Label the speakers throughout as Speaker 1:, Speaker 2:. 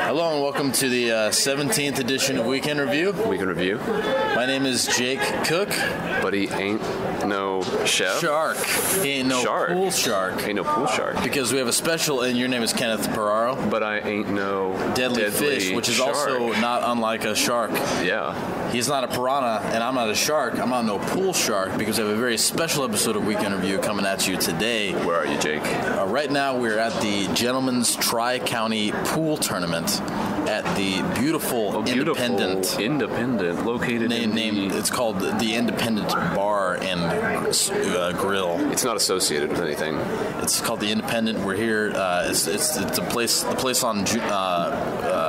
Speaker 1: Hello and welcome to the 17th edition of Weekend Review.
Speaker 2: Weekend Review.
Speaker 1: My name is Jake Cook.
Speaker 2: But he ain't no chef.
Speaker 1: Shark. He ain't no
Speaker 2: Shark.
Speaker 1: pool shark.
Speaker 2: Ain't no pool shark.
Speaker 1: Because we have a special, and your name is Kenneth Peraro.
Speaker 2: But I ain't no
Speaker 1: Deadly fish, which is
Speaker 2: shark.
Speaker 1: also not unlike a shark.
Speaker 2: Yeah.
Speaker 1: He's not a piranha, and I'm not a shark. I'm not no pool shark, because we have a very special episode of Weekend Review coming at you today.
Speaker 2: Where are you, Jake?
Speaker 1: Right now, we're at the Gentlemen's Tri-County Pool Tournament at the beautiful Independent, located named. It's called the Independent Bar and Grill.
Speaker 2: It's not associated with anything.
Speaker 1: It's called the Independent. We're here. It's a place. The place on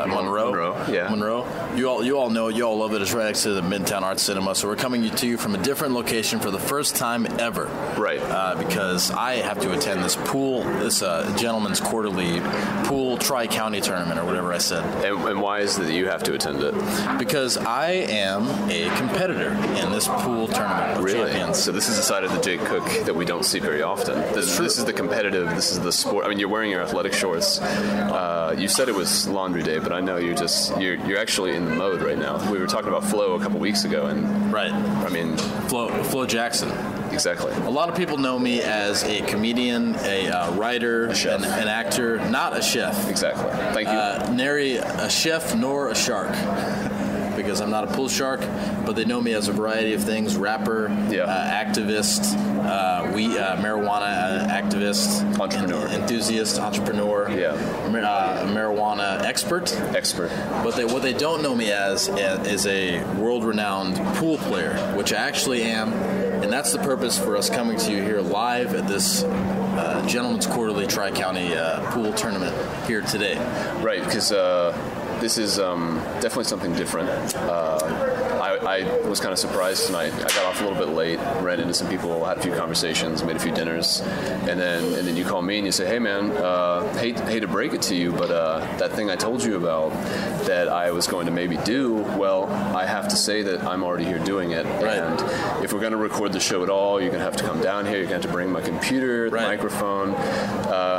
Speaker 1: Monroe.
Speaker 2: Yeah.
Speaker 1: Monroe. You all know it. You all love it. It's right next to the Midtown Arts Cinema. So we're coming to you from a different location for the first time ever.
Speaker 2: Right.
Speaker 1: Because I have to attend this Gentlemen's Quarterly Pool Tri-County Tournament, or whatever I said.
Speaker 2: And why is it that you have to attend it?
Speaker 1: Because I am a competitor in this pool tournament of champions.
Speaker 2: So this is the side of the Jake Cook that we don't see very often. This is the competitive. This is the sport. I mean, you're wearing your athletic shorts. You said it was laundry day, but I know you're actually in the mode right now. We were talking about Flo a couple weeks ago, and
Speaker 1: right.
Speaker 2: I mean,
Speaker 1: Flo Jackson.
Speaker 2: Exactly.
Speaker 1: A lot of people know me as a comedian, a writer, an actor, not a chef.
Speaker 2: Exactly. Thank you.
Speaker 1: Nary a chef nor a shark, because I'm not a pool shark, but they know me as a variety of things: rapper, activist, marijuana activist, enthusiast, entrepreneur, marijuana expert. But what they don't know me as is a world-renowned pool player, which I actually am. And that's the purpose for us coming to you here live at this Gentlemen's Quarterly Tri-County Pool Tournament here today.
Speaker 2: Right, because this is definitely something different. I was kind of surprised tonight. I got off a little bit late, ran into some people, had a few conversations, made a few dinners, and then you call me and you say, "Hey man, hate to break it to you, but that thing I told you about that I was going to maybe do, well, I have to say that I'm already here doing it.
Speaker 1: Right.
Speaker 2: And if we're going to record the show at all, you're going to have to come down here. You're going to have to bring my computer, the microphone.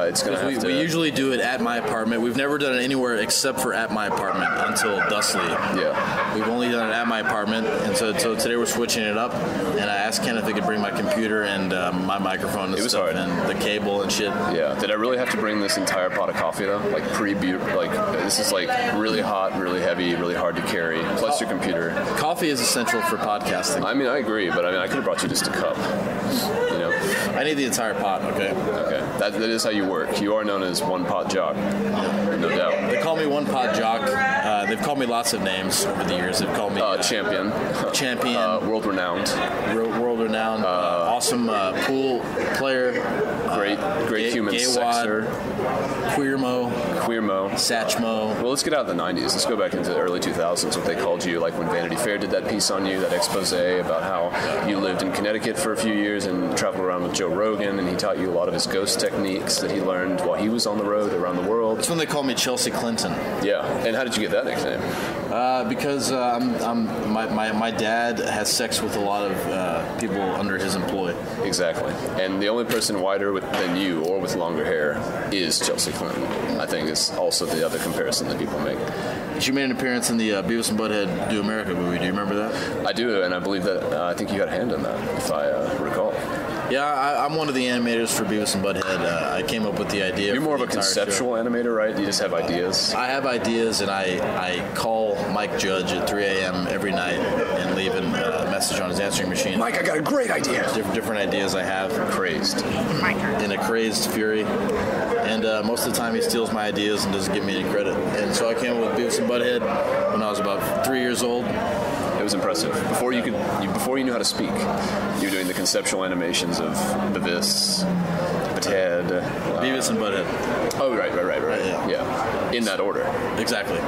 Speaker 2: It's going to have to.
Speaker 1: We usually do it at my apartment. We've never done it anywhere except for at my apartment until Dustley.
Speaker 2: Yeah.
Speaker 1: We've only done it at my apartment, and so today we're switching it up. And I asked Ken if he could bring my computer and my microphone and stuff, and the cable and shit.
Speaker 2: Yeah. Did I really have to bring this entire pot of coffee though? Like this is like really hot, really heavy, really hard to carry. Plus your computer.
Speaker 1: Coffee is essential for podcasting.
Speaker 2: I mean, I agree, but I could have brought you just a cup. You know.
Speaker 1: I need the entire pot. Okay.
Speaker 2: Okay. That is how you work. You are known as One Pot Jock. No doubt.
Speaker 1: They call me One Pot Jock. They've called me lots of names over the years. They've called me
Speaker 2: Champion. World renowned.
Speaker 1: Awesome pool player.
Speaker 2: Great human sexer.
Speaker 1: Queermo. Satchmo.
Speaker 2: Well, let's get out of the 90s. Let's go back into the early 2000s, what they called you, like when Vanity Fair did that piece on you, that expose about how you lived in Connecticut for a few years and traveled around with Joe Rogan, and he taught you a lot of his ghost techniques that he learned while he was on the road around the world.
Speaker 1: That's when they called me Chelsea Clinton.
Speaker 2: Yeah. And how did you get that nickname?
Speaker 1: Because my dad has sex with a lot of people under his employ.
Speaker 2: Exactly. And the only person whiter than you or with longer hair is Chelsea Clinton. I think is also the other comparison that people make.
Speaker 1: She made an appearance in the Beavis and Butthead Do America movie. Do you remember that?
Speaker 2: I do, and I believe that I think you had a hand in that, if I recall.
Speaker 1: Yeah, I'm one of the animators for Beavis and Butthead. I came up with the idea.
Speaker 2: You're more of a conceptual animator, right? You just have ideas?
Speaker 1: I have ideas, and I call Mike Judge at 3 a.m. every night and leave a message on his answering machine.
Speaker 2: Mike, I got a great idea.
Speaker 1: Different ideas I have.
Speaker 2: Crazed.
Speaker 1: In a crazed fury. And most of the time he steals my ideas and doesn't give me any credit. And so I came up with Beavis and Butthead when I was about 3 years old.
Speaker 2: It was impressive. Before you knew how to speak, you were doing the conceptual animations of Beavis, Butthead.
Speaker 1: Beavis and Butthead.
Speaker 2: Oh, right.
Speaker 1: Yeah.
Speaker 2: In that order.
Speaker 1: Exactly.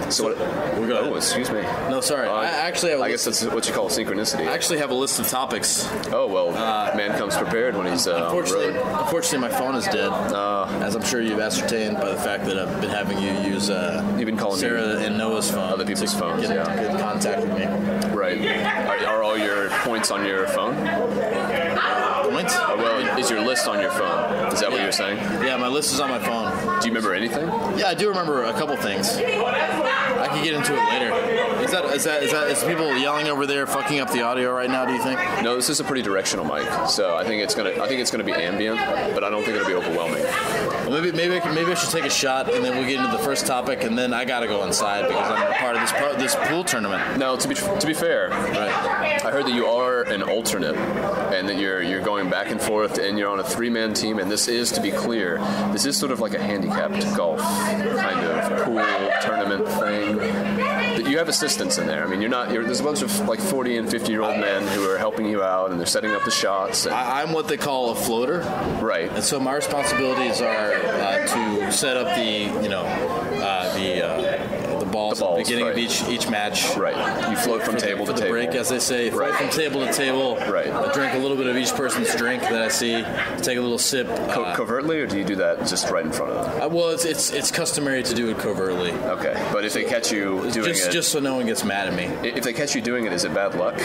Speaker 2: So we're going. Oh, excuse me.
Speaker 1: No, sorry. I actually have.
Speaker 2: I guess that's what you call synchronicity.
Speaker 1: I actually have a list of topics.
Speaker 2: Oh well, man comes prepared when he's on the road.
Speaker 1: Unfortunately, my phone is dead. As I'm sure you've ascertained by the fact that I've been having you use
Speaker 2: you've been calling
Speaker 1: Sarah and Noah's phone,
Speaker 2: other people's phones,
Speaker 1: get in contact with me.
Speaker 2: Right. Are all your points on your phone?
Speaker 1: point.
Speaker 2: Well, is your list on your phone? Is that what you're saying?
Speaker 1: Yeah, my list is on my phone.
Speaker 2: Do you remember anything?
Speaker 1: Yeah, I do remember a couple things. I can get into it later. Is people yelling over there, fucking up the audio right now? Do you think?
Speaker 2: No, this is a pretty directional mic, so I think it's gonna be ambient, but I don't think it'll be overwhelming.
Speaker 1: Well, maybe I should take a shot, and then we'll get into the first topic, and then I gotta go inside because I'm a part of this pool tournament.
Speaker 2: No, to be fair,
Speaker 1: right.
Speaker 2: I heard that you are an alternate, and that you're going back and forth, and you're on a 3-man team, and this is, to be clear, this is sort of like a handicapped golf kind of pool tournament thing. That you have assistants in there. I mean, there's a bunch of like 40 and 50-year-old men who are helping you out, and they're setting up the shots. And
Speaker 1: I'm what they call a floater.
Speaker 2: Right.
Speaker 1: And so my responsibilities are to set up the balls at the beginning of each match.
Speaker 2: Right. You float from table to table.
Speaker 1: For the break, as they say. Float from table to table.
Speaker 2: Right.
Speaker 1: I drink a little bit of each person's drink that I see. Take a little sip.
Speaker 2: Covertly, or do you do that just right in front of them?
Speaker 1: Well, it's customary to do it covertly.
Speaker 2: Okay. But if they catch you doing it...
Speaker 1: Just so no one gets mad at me.
Speaker 2: If they catch you doing it, is it bad luck?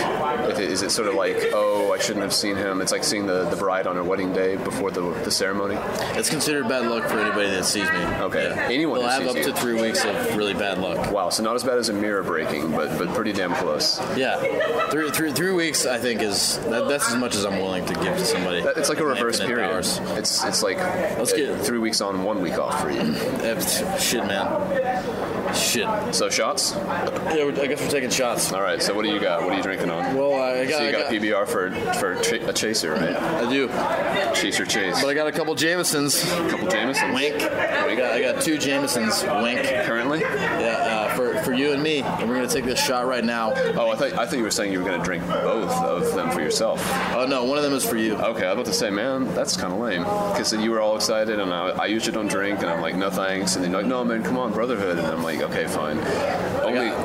Speaker 2: Is it sort of like, oh, I shouldn't have seen him? It's like seeing the bride on her wedding day before the ceremony?
Speaker 1: It's considered bad luck for anybody that sees me.
Speaker 2: Okay.
Speaker 1: Yeah.
Speaker 2: Anyone
Speaker 1: They'll
Speaker 2: that
Speaker 1: have
Speaker 2: sees
Speaker 1: up to 3 weeks of really bad luck.
Speaker 2: Wow, so not as bad as a mirror breaking, but pretty damn close.
Speaker 1: Yeah. 3 weeks, I think, that's as much as I'm willing to give to somebody.
Speaker 2: It's like a reverse period.
Speaker 1: Powers.
Speaker 2: It's like 3 weeks on, 1 week off for you.
Speaker 1: Shit, man. Shit.
Speaker 2: So shots?
Speaker 1: Yeah, I guess we're taking shots.
Speaker 2: All right. So what do you got? What are you drinking on?
Speaker 1: Well,
Speaker 2: you got a PBR for a chaser, right?
Speaker 1: I do.
Speaker 2: Chaser chase.
Speaker 1: But I got a couple Jamesons. Wink. I got 2 Jamesons. Wink.
Speaker 2: Currently?
Speaker 1: Yeah. For you and me, and we're gonna take this shot right now.
Speaker 2: Oh, I thought you were saying you were gonna drink both of them for yourself.
Speaker 1: Oh no, one of them is for you.
Speaker 2: Okay, I was about to say, man, that's kind of lame. Because you were all excited, and I usually don't drink, and I'm like, no thanks. And then you're like, no, man, come on, brotherhood. And I'm like, okay, fine.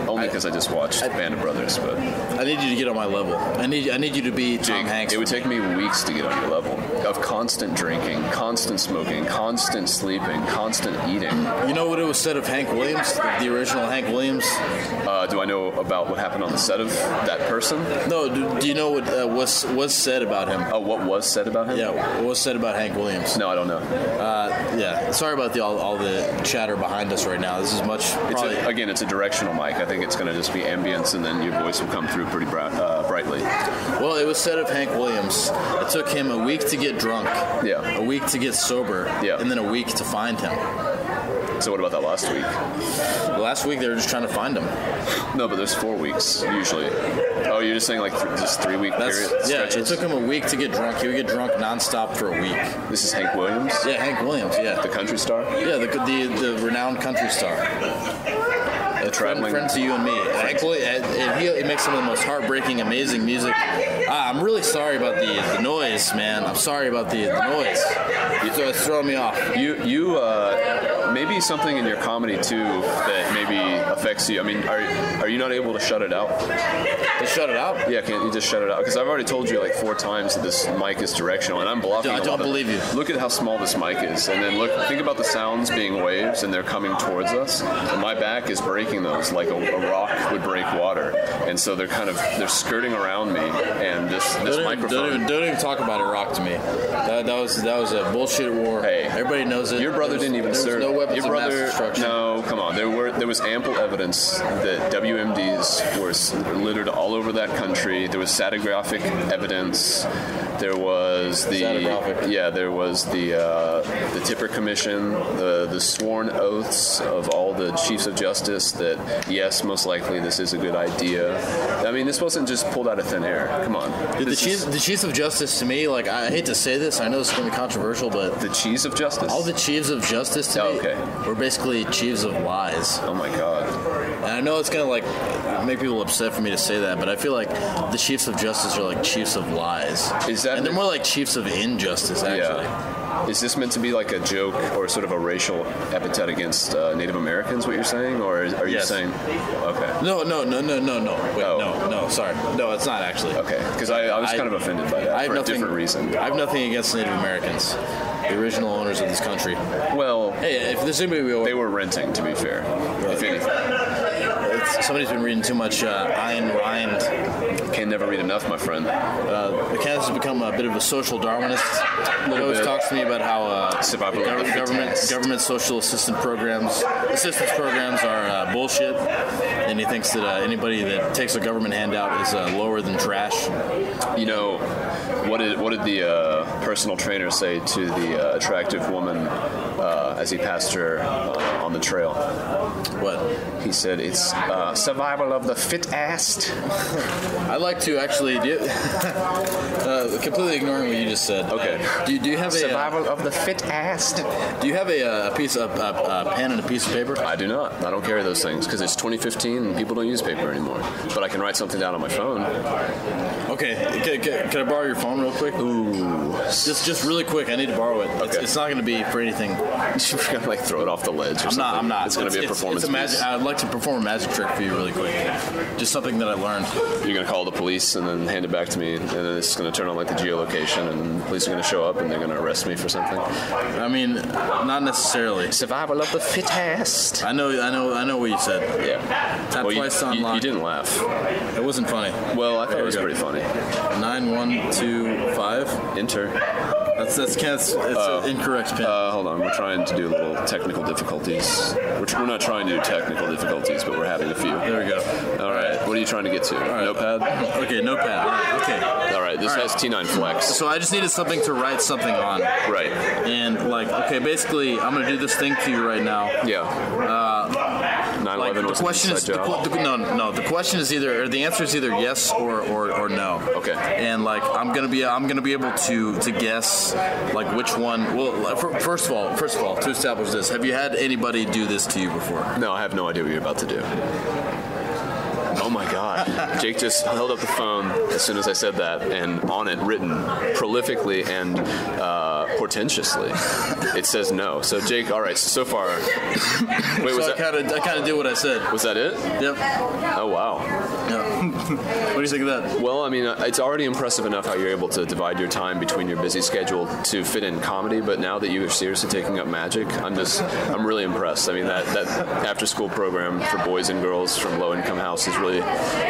Speaker 2: Only because I just watched Band of Brothers, but
Speaker 1: I need you to get on my level. I need you to be Tom Hanks.
Speaker 2: It would take me weeks to get on your level of constant drinking, constant smoking, constant sleeping, constant eating.
Speaker 1: You know what it was said of Hank Williams, the original Hank Williams?
Speaker 2: Do I know about what happened on the set of that person?
Speaker 1: No. Do you know what was said about him?
Speaker 2: Oh, what was said about him?
Speaker 1: Yeah, what was said about Hank Williams?
Speaker 2: No, I don't know.
Speaker 1: Yeah. Sorry about all the chatter behind us right now. This is much.
Speaker 2: It's a directional mic. I think it's going to just be ambience, and then your voice will come through pretty brightly.
Speaker 1: Well, it was said of Hank Williams, it took him a week to get drunk, a week to get sober, and then a week to find him.
Speaker 2: So what about that last week?
Speaker 1: Last week they were just trying to find him.
Speaker 2: No, but there's 4 weeks usually. Oh, you're just saying like just 3 week period stretches?
Speaker 1: Yeah, it took him a week to get drunk. He would get drunk nonstop for a week.
Speaker 2: This is Hank Williams?
Speaker 1: Yeah, Hank Williams, yeah.
Speaker 2: The country star?
Speaker 1: Yeah, the renowned country star. A friend to you and me. He makes some of the most heartbreaking, amazing music. I'm really sorry about the noise, man. I'm sorry about the noise. It's throwing me off.
Speaker 2: You maybe something in your comedy too that maybe affects you. I mean, are you not able to shut it out?
Speaker 1: To shut it out?
Speaker 2: Yeah, can't you just shut it out? Because I've already told you like 4 times that this mic is directional, and I'm blocking.
Speaker 1: I don't believe you.
Speaker 2: Look at how small this mic is, and then think about the sounds being waves, and they're coming towards us. And my back is breaking those like a rock would break water, and so they're skirting around me, and this microphone.
Speaker 1: Don't even talk about Iraq to me. That was a bullshit war.
Speaker 2: Hey,
Speaker 1: everybody knows it.
Speaker 2: Your brother didn't even serve.
Speaker 1: No weapons of mass destruction.
Speaker 2: No, come on. There was ample evidence that WMDs were littered all over that country. There was stratigraphic evidence. There was the Tipper Commission, the sworn oaths of all the chiefs of justice that yes, most likely this is a good idea. I mean, this wasn't just pulled out of thin air. Come on.
Speaker 1: The chiefs of justice to me, like, I hate to say this, I know this is going to be controversial, but
Speaker 2: the chiefs of justice.
Speaker 1: All the chiefs of justice to me were basically chiefs of lies.
Speaker 2: Oh my God.
Speaker 1: And I know it's going to like make people upset for me to say that, but I feel like the chiefs of justice are like chiefs of lies. And they're more like chiefs of injustice, actually.
Speaker 2: Yeah. Is this meant to be like a joke or sort of a racial epithet against Native Americans, what you're saying? Or are you saying... Okay.
Speaker 1: No. Wait, no, sorry. No, it's not actually.
Speaker 2: Okay, because I was kind of offended by that for a different reason.
Speaker 1: I have nothing against Native Americans, the original owners of this country.
Speaker 2: Well...
Speaker 1: Hey, if there's anybody...
Speaker 2: They were renting, to be fair, if anything.
Speaker 1: somebody's been reading too much Ayn Rand.
Speaker 2: Can never read enough, my friend.
Speaker 1: McCann has become a bit of a social Darwinist. He always talks to me about how government social assistance programs are bullshit, and he thinks that anybody that takes a government handout is lower than trash.
Speaker 2: You know, what did the personal trainer say to the attractive woman as he passed her on the trail?
Speaker 1: What?
Speaker 2: He said, it's survival of the fit-assed.
Speaker 1: I'd like to actually completely ignoring what you just said.
Speaker 2: Okay.
Speaker 1: Do you have
Speaker 2: survival of the fit-assed?
Speaker 1: Do you have a pen and a piece of paper?
Speaker 2: I do not. I don't carry those things because it's 2015 and people don't use paper anymore. But I can write something down on my phone.
Speaker 1: Okay. Can I borrow your phone real quick?
Speaker 2: Ooh.
Speaker 1: Just really quick. I need to borrow it.
Speaker 2: Okay.
Speaker 1: It's not going to be for anything.
Speaker 2: You're going to like throw it off the ledge or something.
Speaker 1: I'm not.
Speaker 2: It's going to be a performance piece.
Speaker 1: I'd like to perform a magic trick for you really quick. Just something that I learned.
Speaker 2: You're going to call the police and then hand it back to me, and then it's going to turn on like the geolocation, and the police are going to show up and they're going to arrest me for something.
Speaker 1: I mean, not necessarily.
Speaker 2: Survival of the fittest.
Speaker 1: I know what you said.
Speaker 2: Yeah.
Speaker 1: Tap twice on lock.
Speaker 2: You didn't laugh.
Speaker 1: It wasn't funny.
Speaker 2: Well, I thought it was pretty funny.
Speaker 1: 9125.
Speaker 2: Enter.
Speaker 1: That's an incorrect pin.
Speaker 2: Hold on, we're trying to do a little technical difficulties. We're not trying to do technical difficulties, but we're having a few.
Speaker 1: There we go.
Speaker 2: All right, what are you trying to get to?
Speaker 1: Right.
Speaker 2: Notepad?
Speaker 1: Okay, notepad. All right, okay.
Speaker 2: All right, this has T9 Flex.
Speaker 1: So I just needed something to write something on.
Speaker 2: Right.
Speaker 1: And basically, I'm gonna do this thing to you right now.
Speaker 2: Yeah. 9/11 was
Speaker 1: the question is
Speaker 2: the
Speaker 1: question is either, or the answer is either yes or no.
Speaker 2: Okay.
Speaker 1: And I'm gonna be able to guess which one. Well, first of all, to establish this, have you had anybody do this to you before?
Speaker 2: No, I have no idea what you're about to do. Oh my God. Jake just held up the phone as soon as I said that, and on it, written prolifically and portentously, it says no. So Jake, all right, so far. Wait, was
Speaker 1: I kind of did what I said.
Speaker 2: Was that it?
Speaker 1: Yep.
Speaker 2: Oh, wow.
Speaker 1: Yeah. What do you think of that?
Speaker 2: Well, I mean, it's already impressive enough how you're able to divide your time between your busy schedule to fit in comedy, but now that you are seriously taking up magic, I'm really impressed. I mean, that after-school program for boys and girls from low-income houses really,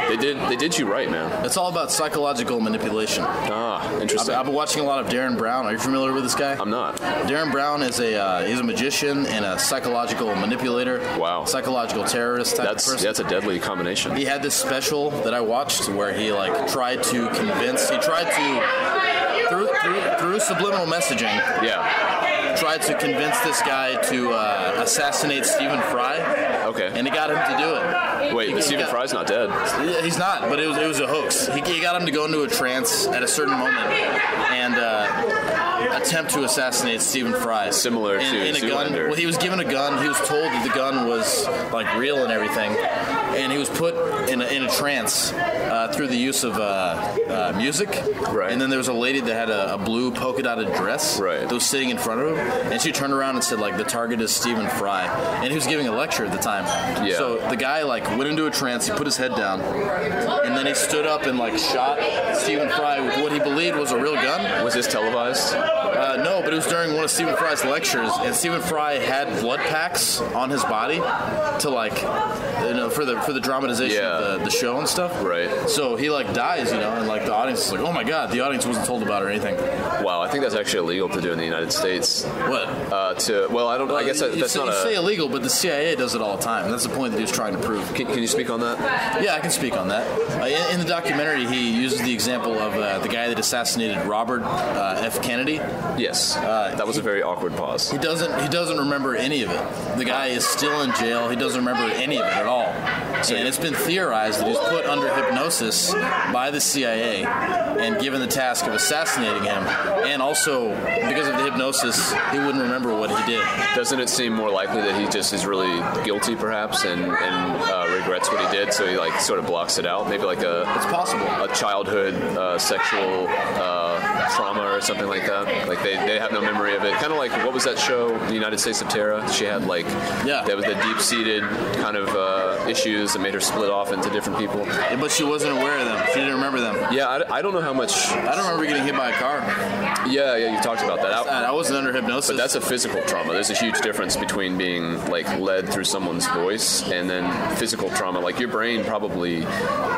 Speaker 2: they did you right, man.
Speaker 1: It's all about psychological manipulation.
Speaker 2: Ah, interesting.
Speaker 1: I've been watching a lot of Darren Brown. Are you familiar with this guy?
Speaker 2: I'm not.
Speaker 1: Darren Brown is he's a magician and a psychological manipulator.
Speaker 2: Wow.
Speaker 1: Psychological terrorist type of person.
Speaker 2: That's a deadly combination.
Speaker 1: He had this special that I watched where he tried to through subliminal messaging.
Speaker 2: Yeah.
Speaker 1: Tried to convince this guy to assassinate Stephen Fry.
Speaker 2: Okay.
Speaker 1: And he got him to do it.
Speaker 2: Wait, Stephen Fry's not dead.
Speaker 1: He's not, but it was a hoax. He got him to go into a trance at a certain moment and attempt to assassinate Stephen Fry.
Speaker 2: Similar to Zoolander.
Speaker 1: Well, he was given a gun. He was told that the gun was real and everything, and he was put in a trance through the use of music.
Speaker 2: Right.
Speaker 1: And then there was a lady that had a blue polka dotted dress.
Speaker 2: Right.
Speaker 1: That was sitting in front of him, and she turned around and said the target is Stephen Fry, and he was giving a lecture at the time.
Speaker 2: Yeah.
Speaker 1: So the guy went into a trance. He put his head down, and then he stood up and shot Stephen Fry with what he believed was a real gun.
Speaker 2: Was this televised?
Speaker 1: No, but it was during one of Stephen Fry's lectures, and Stephen Fry had blood packs on his body to for the dramatization of the show and stuff.
Speaker 2: Right.
Speaker 1: So he dies, and the audience is oh my God, the audience wasn't told about it or anything.
Speaker 2: Wow, I think that's actually illegal to do in the United States.
Speaker 1: What?
Speaker 2: I guess that's not
Speaker 1: you say illegal, but the CIA does it all the time. That's the point that he was trying to prove.
Speaker 2: Can you speak on that?
Speaker 1: Yeah, I can speak on that. In the documentary, he uses the example of the guy that assassinated Robert F. Kennedy.
Speaker 2: Yes, that was a very awkward pause.
Speaker 1: He doesn't remember any of it. The guy is still in jail. He doesn't remember any of it at all. And it's been theorized that he's put under hypnosis by the CIA and given the task of assassinating him. And also, because of the hypnosis, he wouldn't remember what he did.
Speaker 2: Doesn't it seem more likely that he just is really guilty, perhaps, and regrets what he did, so he sort of blocks it out? Maybe
Speaker 1: it's possible.
Speaker 2: A childhood sexual trauma or something like that. they have no memory of it. Kind of like, what was that show, The United States of Tara? She had like, there was the deep-seated kind of issues that made her split off into different people.
Speaker 1: Yeah, but she wasn't aware of them. She didn't remember them.
Speaker 2: Yeah, I don't know how much.
Speaker 1: I don't remember getting hit by a car.
Speaker 2: Yeah, you talked about that.
Speaker 1: I wasn't under hypnosis.
Speaker 2: But that's a physical trauma. There's a huge difference between being like led through someone's voice and then physical trauma. Like your brain probably,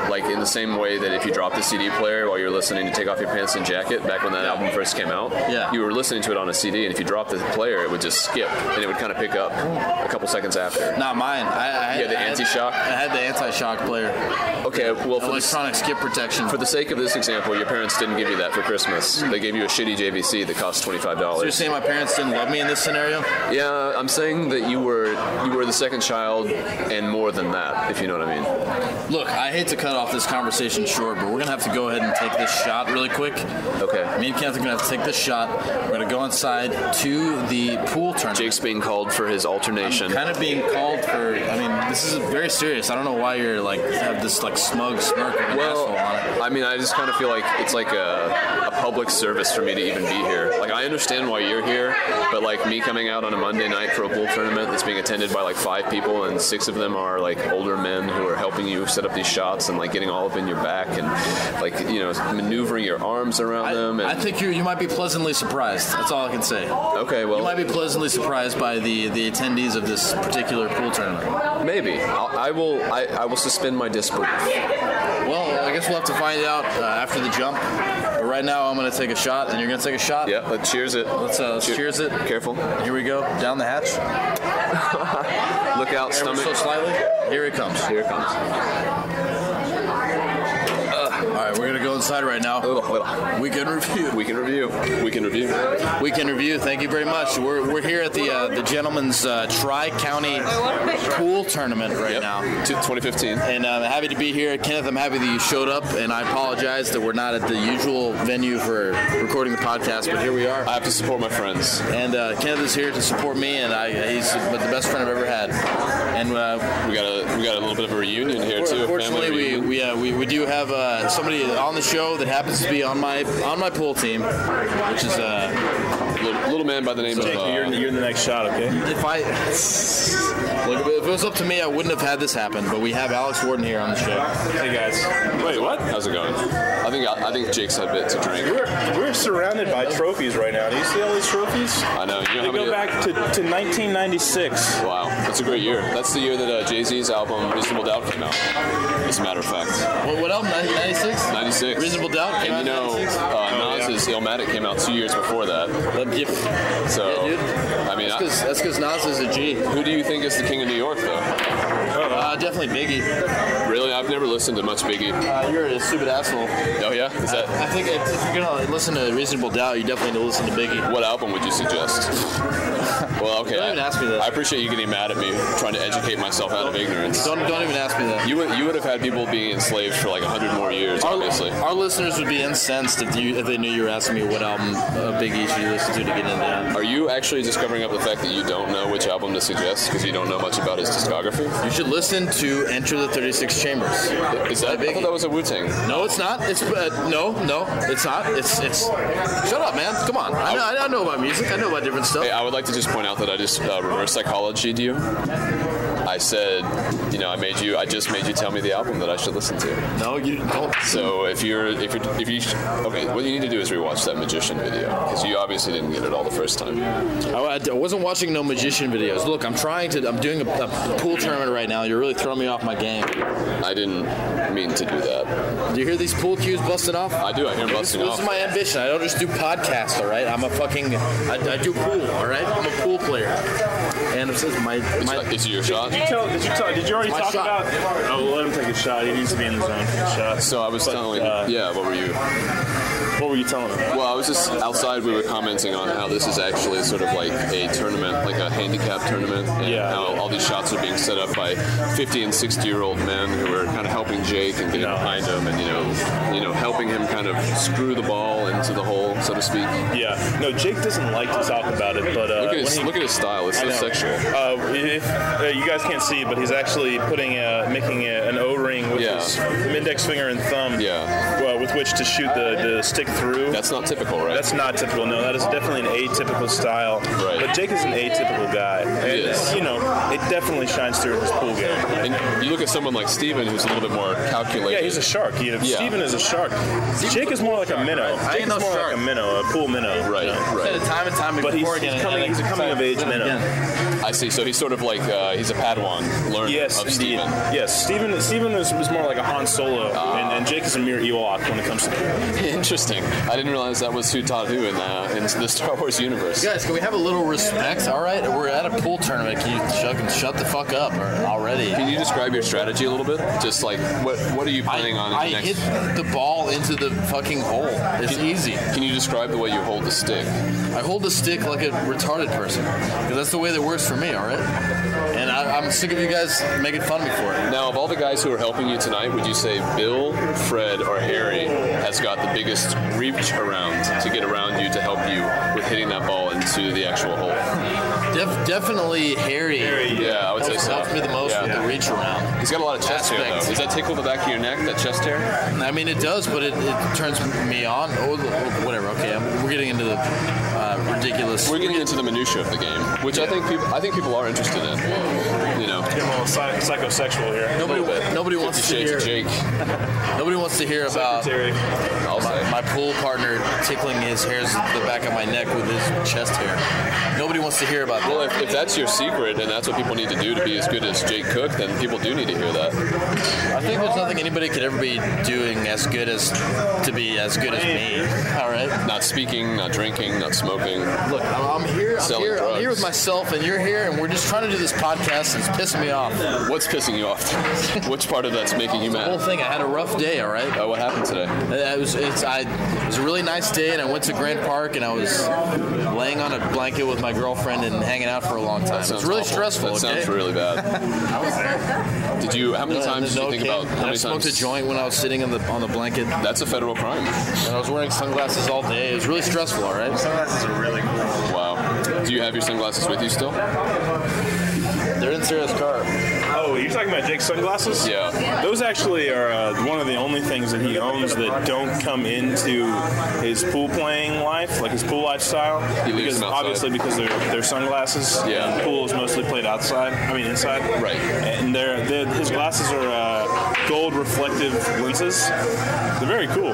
Speaker 2: like in the same way that if you dropped the CD player while you're listening to Take Off Your Pants and Jacket back when that album first came out, you were listening to it on a CD, and if you dropped the player, it would just skip, and it would kind of pick up a couple seconds after.
Speaker 1: Not mine. I
Speaker 2: had the anti-shock?
Speaker 1: I had the anti-shock player.
Speaker 2: Okay, well, for
Speaker 1: electronic skip protection.
Speaker 2: For the sake of this example, your parents didn't give you that for Christmas. They gave you a shitty JVC that cost $25.
Speaker 1: So you're saying my parents didn't love me in this scenario?
Speaker 2: Yeah, I'm saying that you were the second child and more than that, if you know what I mean.
Speaker 1: Look, I hate to cut off this conversation short, but we're going to have to go ahead and take this shot really quick.
Speaker 2: Okay.
Speaker 1: Me and Kenneth are going to have to take this shot. We're going to go inside to the pool tournament.
Speaker 2: Jake's being called for his alternation.
Speaker 1: I'm kind of being called for, I mean, this is very serious. I don't know why you're like, have this like smug smirk and asshole on it.
Speaker 2: I mean, I just kind of feel like it's like a public service for me to even be here. Like, I understand why you're here, but like me coming out on a Monday night for a pool tournament that's being attended by like 5 people, and 6 of them are like older men who are helping you set up these shots and like getting all up in your back and like, you know, maneuvering your arms around them. And
Speaker 1: I think you might be pleasantly surprised. That's all I can say.
Speaker 2: Okay, well,
Speaker 1: you might be pleasantly surprised by the attendees of this particular pool tournament.
Speaker 2: Maybe. I will suspend my disbelief.
Speaker 1: Well, I guess we'll have to find out after the jump. But right now, I'm going to take a shot, and you're going to take a shot.
Speaker 2: Yeah, let's cheers it.
Speaker 1: Let's cheers it.
Speaker 2: Careful.
Speaker 1: Here we go. Down the hatch.
Speaker 2: Look out, stomach.
Speaker 1: So slightly. Here it comes.
Speaker 2: Here it comes.
Speaker 1: All right, we're going to go inside right now. Weekend review.
Speaker 2: Weekend review. Weekend review.
Speaker 1: Weekend review. Thank you very much. We're here at the Gentleman's Tri-County Pool Tournament right now.
Speaker 2: 2015.
Speaker 1: And I'm happy to be here. Kenneth, I'm happy that you showed up, and I apologize that we're not at the usual venue for recording the podcast, but here we are.
Speaker 2: I have to support my friends.
Speaker 1: And Kenneth is here to support me, and he's the best friend I've ever had. And
Speaker 2: we got a little bit of a reunion here too.
Speaker 1: Fortunately, we do have somebody on the show that happens to be on my pool team, which is
Speaker 2: little man by the name of.
Speaker 3: Jake, you're in the next shot, okay?
Speaker 1: If it was up to me, I wouldn't have had this happen. But we have Alex Warden here on the show.
Speaker 3: Hey guys. Wait, what?
Speaker 2: How's it going? I think Jake's had a bit to drink.
Speaker 3: We're surrounded by trophies right now. Do you see all these trophies?
Speaker 2: I know.
Speaker 3: They go back to 1996.
Speaker 2: Wow, that's a great year. That's the year that Jay-Z's album Reasonable Doubt came out. As a matter of fact.
Speaker 1: What album? 96?
Speaker 2: 96.
Speaker 1: Reasonable Doubt came
Speaker 2: out. And Nas's Illmatic came out 2 years before that. So,
Speaker 1: dude.
Speaker 2: I mean,
Speaker 1: that's because Nas is a G.
Speaker 2: Who do you think is the king of New York, though?
Speaker 1: Definitely Biggie.
Speaker 2: Really? I've never listened to much Biggie.
Speaker 1: You're a stupid asshole.
Speaker 2: Oh, yeah? Is that?
Speaker 1: I think if you're going to listen to Reasonable Doubt, you definitely need to listen to Biggie.
Speaker 2: What album would you suggest? Well, okay.
Speaker 1: Don't even ask me that.
Speaker 2: I appreciate you getting mad at me, trying to educate myself out of ignorance.
Speaker 1: Don't even ask me that.
Speaker 2: You would have had people being enslaved for like 100 more years, obviously.
Speaker 1: Our listeners would be incensed if they knew you were asking me what album Biggie should you listen to get into that.
Speaker 2: Are you actually just covering up the fact that you don't know which album to suggest because you don't know much about his discography?
Speaker 1: You should listen to Enter the 36 Chambers.
Speaker 2: Is that Biggie? I thought that was a Wu-Tang.
Speaker 1: No, it's not. It's no, it's not. It's. Shut up, man. Come on. I know about music. I know about different stuff.
Speaker 2: Hey, I would like to just point out that I just reverse psychology'd you. I said, I just made you tell me the album that I should listen to.
Speaker 1: No, you don't.
Speaker 2: So if you, okay, what you need to do is rewatch that Magician video because you obviously didn't get it all the first time.
Speaker 1: I wasn't watching no Magician videos. Look, I'm doing a pool tournament right now. You're really throwing me off my game.
Speaker 2: I didn't mean to do that.
Speaker 1: Do you hear these pool cues busting off?
Speaker 2: I do. I hear them busting off.
Speaker 1: This is my ambition. I don't just do podcasts, all right? I'm a fucking. I do pool, all right? I'm a pool player. And it says
Speaker 2: Is it your shot?
Speaker 3: Did you already talk about? Oh, we'll let him take a shot. He needs to be in the zone for the shot.
Speaker 2: So I was telling. What were you?
Speaker 3: What were you telling him?
Speaker 2: Well, I was just outside. We were commenting on how this is actually sort of like a tournament, like a handicap tournament, and how all these shots are being set up by 50 and 60-year-old men who are kind of helping Jake and getting behind him, and helping him kind of screw the ball into the hole, so to speak.
Speaker 3: Yeah. No, Jake doesn't like to talk about it, but
Speaker 2: look at his style. It's so sexual.
Speaker 3: If you guys can't can't see, but he's actually making an O-ring with his index finger and thumb, with which to shoot the stick through.
Speaker 2: That's not typical, right?
Speaker 3: That's not typical. No, that is definitely an atypical style.
Speaker 2: Right.
Speaker 3: But Jake is an atypical guy, and it definitely shines through in his pool game.
Speaker 2: And you look at someone like Steven, who's a little bit more calculated.
Speaker 3: Yeah, he's a shark. Steven is a shark. Jake is more like a minnow. Jake is more like a minnow, a pool minnow.
Speaker 2: Right.
Speaker 1: Said it time and time
Speaker 3: but
Speaker 1: before
Speaker 3: he's a coming of age minnow.
Speaker 2: I see. So he's sort of like he's a Padawan learner of Steven.
Speaker 3: Yes, Steven is more like a Han Solo, and Jake is a mere Ewok when it comes to pool.
Speaker 2: Interesting. I didn't realize that was who taught who in the Star Wars universe.
Speaker 1: Guys, can we have a little respect? All right, we're at a pool tournament. Can you shut the fuck up already?
Speaker 2: Can you describe your strategy a little bit? Just like what are you planning on?
Speaker 1: I hit the ball into the fucking hole. It's easy.
Speaker 2: Can you describe the way you hold the stick?
Speaker 1: I hold the stick like a retarded person because that's the way that works for me. All right, and I'm sick of you guys making fun of me for it.
Speaker 2: Now, of all the guys who are helping you tonight, would you say Bill, Fred, or Harry has got the biggest reach around to get around you to help you with hitting that ball into the actual hole?
Speaker 1: Definitely Harry.
Speaker 2: Yeah, I would say so.
Speaker 1: Helps me the most with the reach around.
Speaker 2: He's got a lot of chest hair, though. Does that tickle the back of your neck, that chest hair?
Speaker 1: I mean, it does, but it turns me on. Oh, whatever. Okay, we're getting into the ridiculous.
Speaker 2: We're getting into the minutia of the game, which I think people are interested in. You know,
Speaker 3: getting a little psychosexual here.
Speaker 1: Nobody wants to hear.
Speaker 2: Jake.
Speaker 1: Nobody wants to hear about my pool partner tickling his hairs at the back of my neck with his chest hair. Nobody wants to hear about that.
Speaker 2: Well, if that's your secret and that's what people need to do to be as good as Jake Cook, then people do need to hear that.
Speaker 1: I think there's nothing anybody could ever be doing as good as to be as good as me. All right.
Speaker 2: Not speaking, not drinking, not smoking.
Speaker 1: Look, I'm here with myself, and you're here, and we're just trying to do this podcast, and it's pissing me off.
Speaker 2: What's pissing you off? Which part of that's making you mad?
Speaker 1: The whole thing. I had a rough day. All right.
Speaker 2: Oh, what happened today?
Speaker 1: It was a really nice day, and I went to Grant Park, and I was laying on a blanket with my girlfriend and hanging out for a long time. It was really stressful.
Speaker 2: That sounds really bad. Did you? How many times did you think about? How many
Speaker 1: I smoked
Speaker 2: times?
Speaker 1: a joint when I was sitting on the blanket.
Speaker 2: That's a federal crime.
Speaker 1: And I was wearing sunglasses all day. It was really stressful. All right.
Speaker 3: Sunglasses are really cool.
Speaker 2: Wow. Do you have your sunglasses with you still?
Speaker 1: They're in Sarah's car.
Speaker 3: Oh, you're talking about Jake's sunglasses?
Speaker 2: Yeah.
Speaker 3: Those actually are one of the only things that he owns that don't come into his pool playing life, like his pool lifestyle.
Speaker 2: Because
Speaker 3: obviously because they're sunglasses.
Speaker 2: Yeah.
Speaker 3: And pool is mostly played outside. I mean inside.
Speaker 2: Right.
Speaker 3: And his glasses are gold reflective lenses. They're very cool.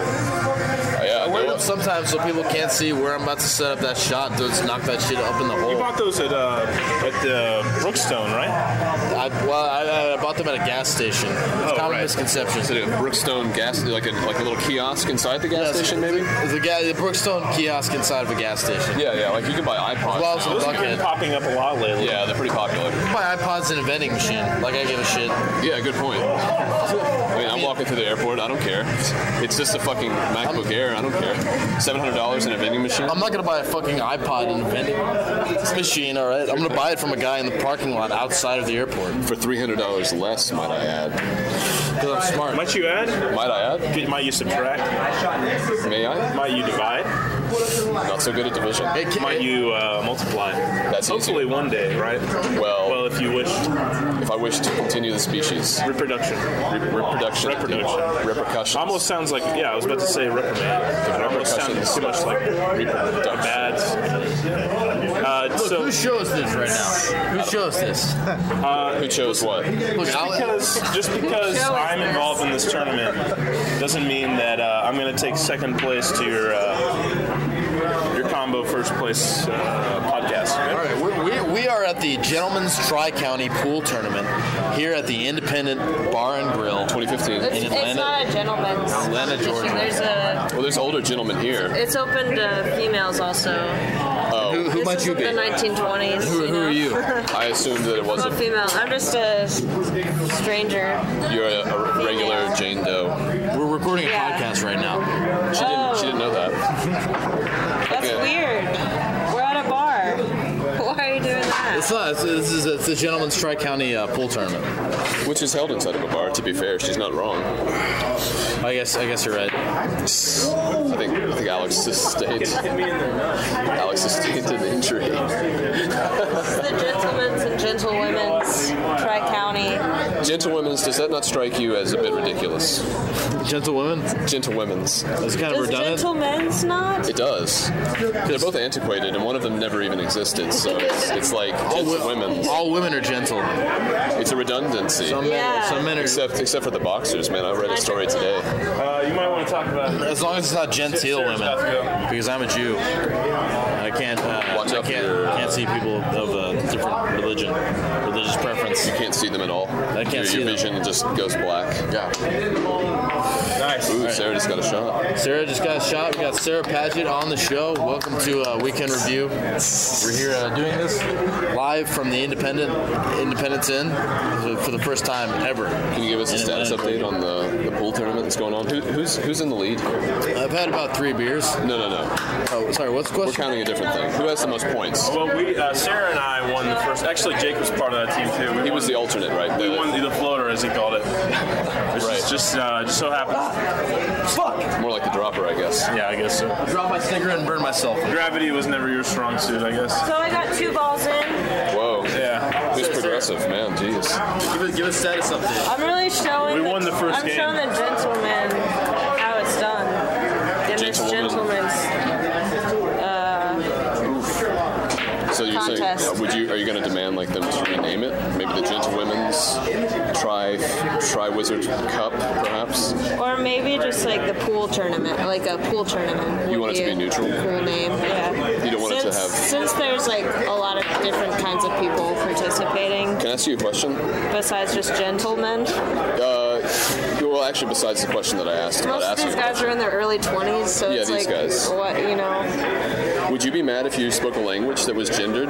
Speaker 2: Yeah,
Speaker 1: I wear them sometimes so people can't see where I'm about to set up that shot. Just knock that shit up in the hole.
Speaker 3: You bought those at Brookstone, right?
Speaker 1: I bought them at a gas station. It's common misconception.
Speaker 2: Is it a Brookstone gas, like a little kiosk inside the gas station, maybe?
Speaker 1: It's the Brookstone kiosk inside of a gas station.
Speaker 2: Yeah, like you can buy iPods.
Speaker 1: Well,
Speaker 3: Those have been popping up a lot lately.
Speaker 2: Yeah, they're pretty popular.
Speaker 1: You can buy iPods in a vending machine. Like I give a shit.
Speaker 2: Yeah, good point. I mean, I'm walking through the airport. I don't care. It's just a fucking MacBook Air. I don't care. $700 in a vending machine?
Speaker 1: I'm not going to buy a fucking iPod in a vending machine, all right? I'm going to buy it from a guy in the parking lot outside of the airport.
Speaker 2: For $300 less, might I add.
Speaker 1: Because I'm smart.
Speaker 3: Might you add?
Speaker 2: Might I add?
Speaker 3: Might you subtract?
Speaker 2: May I?
Speaker 3: Might you divide?
Speaker 2: Not so good at division.
Speaker 3: Might you multiply?
Speaker 2: That's
Speaker 3: hopefully
Speaker 2: easy.
Speaker 3: One day, right?
Speaker 2: Well,
Speaker 3: if you wished.
Speaker 2: If I wish to continue the species.
Speaker 3: Reproduction.
Speaker 2: Repercussions.
Speaker 3: Almost sounds like, I was about to say reprimand. It almost sounds too much like bad.
Speaker 1: Look, who shows this right now? Who shows this?
Speaker 2: Who chose what?
Speaker 3: Just because I'm involved in this tournament doesn't mean that I'm going to take second place to your combo first place podcast. Okay?
Speaker 1: All right, we are at the Gentlemen's Tri-County Pool Tournament here at the Independent Bar and Grill
Speaker 2: 2015
Speaker 1: in Atlanta.
Speaker 4: It's not a gentleman's.
Speaker 1: Atlanta, Georgia.
Speaker 2: There's older gentlemen here.
Speaker 4: It's open to females also.
Speaker 2: Oh.
Speaker 1: Who might you be?
Speaker 4: The 1920s.
Speaker 1: Who are you?
Speaker 2: I assumed that it
Speaker 4: I'm
Speaker 2: wasn't.
Speaker 4: a female. I'm just a stranger.
Speaker 2: You're a regular Jane Doe.
Speaker 1: We're recording a podcast right now.
Speaker 2: She didn't know that.
Speaker 4: That's weird. We're at a bar. Why are you doing that?
Speaker 1: It's not. It's the Gentlemen's Tri-County Pool Tournament,
Speaker 2: which is held inside of a bar. To be fair, she's not wrong.
Speaker 1: I guess you're right.
Speaker 2: I think Alex sustained an injury.
Speaker 4: It's the Gentlemen's and Gentlewomen's Tri-County.
Speaker 2: Gentlewomen's, does that not strike you as a bit ridiculous?
Speaker 1: Gentlewomen?
Speaker 2: Gentlewomen's.
Speaker 1: That's kind of
Speaker 4: Does
Speaker 1: redundant.
Speaker 4: gentlemen's not?
Speaker 2: It does. They're both antiquated, and one of them never even existed, so it's like gentlewomen's.
Speaker 1: All women are gentle.
Speaker 2: It's a redundancy.
Speaker 1: Some men are.
Speaker 2: Except for the boxers, man. I read a story today.
Speaker 3: You might want to talk about it.
Speaker 1: As long as it's not genteel women, because I'm a Jew. I can't.
Speaker 2: Watch out for
Speaker 1: can't see people of a different religious preference.
Speaker 2: You can't see them at all.
Speaker 1: I can't see
Speaker 2: your
Speaker 1: them.
Speaker 2: vision just goes black.
Speaker 1: Yeah.
Speaker 3: Nice.
Speaker 2: Ooh, Sarah just got a shot.
Speaker 1: Sarah just got a shot. We got Sarah Paget on the show. Welcome to Weekend Review. We're here doing this live from the Independence Inn for the first time ever.
Speaker 2: Can you give us a status update on the pool tournament that's going on? Who's in the lead?
Speaker 1: I've had about 3 beers.
Speaker 2: No.
Speaker 1: Oh, sorry. What's the
Speaker 2: We're
Speaker 1: question?
Speaker 2: counting a different thing. Who has the most points?
Speaker 3: Well, Sarah and I won the first. Actually, Jake was part of that team too.
Speaker 2: He was the alternate, right?
Speaker 3: We won the floater, as he called it. Which just so happens.
Speaker 2: More like the dropper, I guess.
Speaker 3: Yeah, I guess so.
Speaker 1: Drop my sneaker and burn myself.
Speaker 3: Gravity was never your strong suit, I guess.
Speaker 4: So I got 2 balls in.
Speaker 2: Whoa.
Speaker 3: Yeah.
Speaker 2: Who's progressive, man? Jeez.
Speaker 1: Give a status update.
Speaker 4: I'm really showing.
Speaker 3: We won the first game.
Speaker 4: I'm showing the gentlemen how it's done. In this gentleman's.
Speaker 2: So you're
Speaker 4: Contest.
Speaker 2: saying, are you going to demand like them to rename it? Maybe the Gentlewomen's Tri Wizard Cup, perhaps?
Speaker 4: Or maybe just like the pool tournament, like a pool tournament.
Speaker 2: You want it to be neutral?
Speaker 4: Cool name, yeah.
Speaker 2: You don't want it to have.
Speaker 4: Since there's like a lot of different kinds of people participating.
Speaker 2: Can I ask you a question?
Speaker 4: Besides just gentlemen.
Speaker 2: Well, actually, besides the question that I asked about
Speaker 4: Most of these guys are in their early 20s, so
Speaker 2: Yeah,
Speaker 4: it's
Speaker 2: these
Speaker 4: like,
Speaker 2: guys.
Speaker 4: what, you know.
Speaker 2: Would you be mad if you spoke a language that was gendered,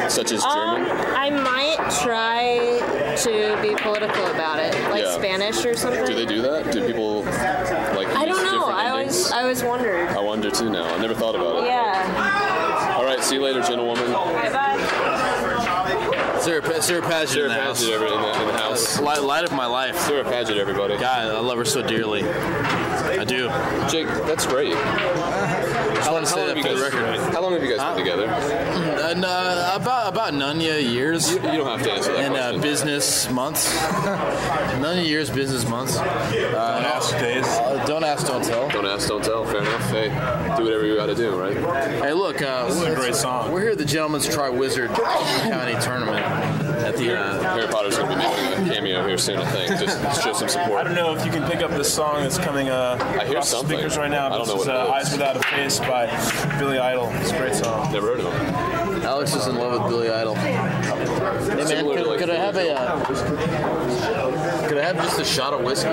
Speaker 2: such as German?
Speaker 4: I might try to be political about it, like Spanish or something.
Speaker 2: Do they do that? Do people like?
Speaker 4: I don't
Speaker 2: use
Speaker 4: know.
Speaker 2: different endings?
Speaker 4: I always wondered.
Speaker 2: I wonder too now. I never thought about it.
Speaker 4: Yeah.
Speaker 2: All right. See you later, gentlewoman.
Speaker 4: Bye bye.
Speaker 1: Sarah Paget in the house.
Speaker 2: in the house.
Speaker 1: Light of my life.
Speaker 2: Sarah Paget, everybody.
Speaker 1: God, I love her so dearly. I do.
Speaker 2: Jake, that's great.
Speaker 1: I want to say that for the record.
Speaker 2: How long have you guys been together?
Speaker 1: About none years.
Speaker 2: You don't have to answer that
Speaker 1: And
Speaker 2: question.
Speaker 1: business months. None years, business months.
Speaker 3: Don't ask days.
Speaker 1: Don't ask, don't tell.
Speaker 2: Don't ask, don't tell. Fair enough. Hey, do whatever you got to do, right?
Speaker 1: Hey, look,
Speaker 3: This is a great song.
Speaker 1: we're here at the Gentleman's Tri-Wizard County Tournament at the.
Speaker 2: Harry Potter's going to be making a cameo here soon, I think. Just show some
Speaker 3: I
Speaker 2: support.
Speaker 3: don't know if you can pick up this song that's coming
Speaker 2: hear
Speaker 3: across the
Speaker 2: something.
Speaker 3: speakers right now.
Speaker 2: I don't know
Speaker 3: This
Speaker 2: what
Speaker 3: is
Speaker 2: it is.
Speaker 3: Eyes Without a Face by Billy Idol. It's a great song.
Speaker 2: Never heard of him.
Speaker 1: Alex is in love with Billy Idol. Hey man,
Speaker 2: Similar to, like,
Speaker 1: could I have could I have just a shot of whiskey?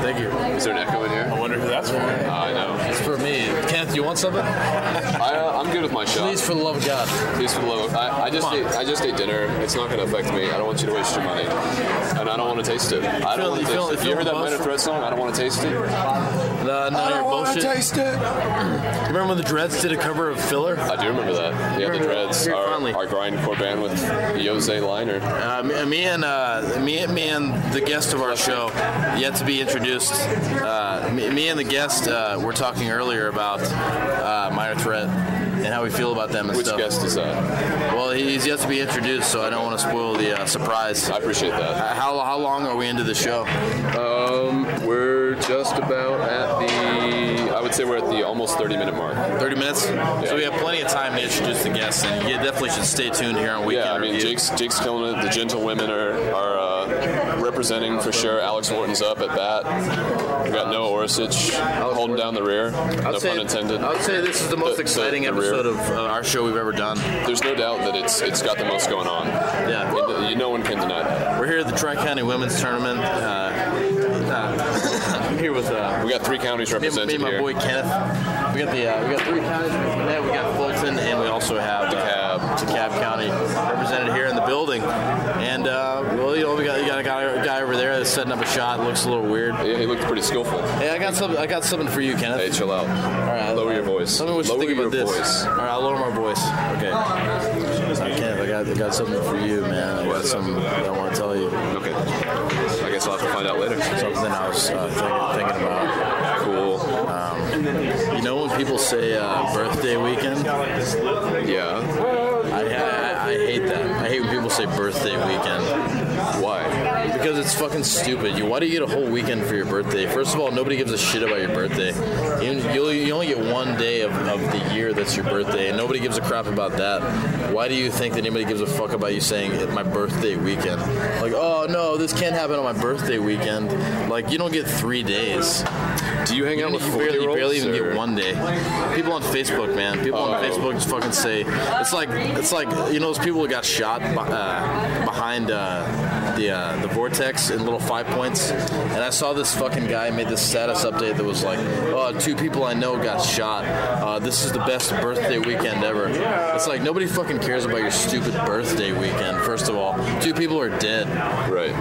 Speaker 1: Thank you.
Speaker 2: Is there an echo in here?
Speaker 3: I wonder who that's for.
Speaker 2: I know.
Speaker 1: It's for me. Kenneth, you want something?
Speaker 2: I'm good with my shot.
Speaker 1: Please, for the love of God.
Speaker 2: Please, for the love of I just ate dinner. It's not going to affect me. I don't want you to waste your money, and I don't want to taste it. I don't want to taste it. You heard that Minor Threat song? I don't want to taste it.
Speaker 1: No, your bullshit.
Speaker 2: Taste it.
Speaker 1: Remember when the Dreads did a cover of Filler?
Speaker 2: I do remember that. Yeah, the Dreads,
Speaker 1: Very fondly.
Speaker 2: our grindcore band with Jose Liner.
Speaker 1: Me and the guest of our show, yet to be introduced. Me and the guest were talking earlier about Minor Threat and how we feel about them and
Speaker 2: Which
Speaker 1: stuff.
Speaker 2: guest is that?
Speaker 1: Well, he's yet to be introduced, so I don't want to spoil the surprise.
Speaker 2: I appreciate that.
Speaker 1: How long are we into the show?
Speaker 2: We're just about at I would say we're at the almost 30-minute mark.
Speaker 1: 30 minutes?
Speaker 2: Yeah.
Speaker 1: So we have plenty of time to introduce the guests, and you definitely should stay tuned here on Weekend
Speaker 2: Yeah, I mean,
Speaker 1: Review.
Speaker 2: Jake's killing it. The Gentlewomen are representing for sure. Alex Morton's up at bat. We got Noah Orsic holding down the rear. No pun intended.
Speaker 1: I would say this is the most exciting
Speaker 2: the rear.
Speaker 1: episode of our show we've ever done.
Speaker 2: There's no doubt that it's got the most going on.
Speaker 1: Yeah.
Speaker 2: No one can deny that.
Speaker 1: We're here at the Tri-County Women's Tournament. I'm here with
Speaker 2: We got 3 counties
Speaker 1: me
Speaker 2: represented
Speaker 1: and my
Speaker 2: here.
Speaker 1: boy Kenneth. We got 3 counties represented. We got Fulton, and we also have DeKalb County represented here in the building. And well, you know, we got a guy over there that's setting up a shot. Looks a little weird.
Speaker 2: Yeah, he looked pretty skillful.
Speaker 1: Hey, I got something for you, Kenneth.
Speaker 2: Hey, chill out.
Speaker 1: All right,
Speaker 2: Lower your voice.
Speaker 1: Tell me what you
Speaker 2: Lower
Speaker 1: think about
Speaker 2: your
Speaker 1: this.
Speaker 2: voice.
Speaker 1: All right, I'll lower my voice. Okay. Kenneth, I got something for you, man. I got something that I want to tell you.
Speaker 2: Okay. I guess I'll have to find out later.
Speaker 1: Something I was thinking about.
Speaker 2: Cool.
Speaker 1: You know when people say birthday weekend?
Speaker 2: Yeah.
Speaker 1: I I hate that. I hate when people say birthday weekend.
Speaker 2: Why?
Speaker 1: Because it's fucking stupid. Why do you get a whole weekend for your birthday? First of all, nobody gives a shit about your birthday. You only get one day of the year that's your birthday, and nobody gives a crap about that. Why do you think that anybody gives a fuck about you saying it's my birthday weekend? Like, oh no, this can't happen on my birthday weekend. Like, you don't get 3 days.
Speaker 2: Do you hang out with 4-year-olds?
Speaker 1: You barely even get 1 day. People on Facebook, man. People on Facebook just fucking say it's like those people who got shot behind the vortex in little 5 points. And I saw this fucking guy made this status update that was like, 2 people I know got shot. This is the best birthday weekend ever. It's like nobody fucking cares about your stupid birthday weekend. First of all, 2 people are dead.
Speaker 2: Right.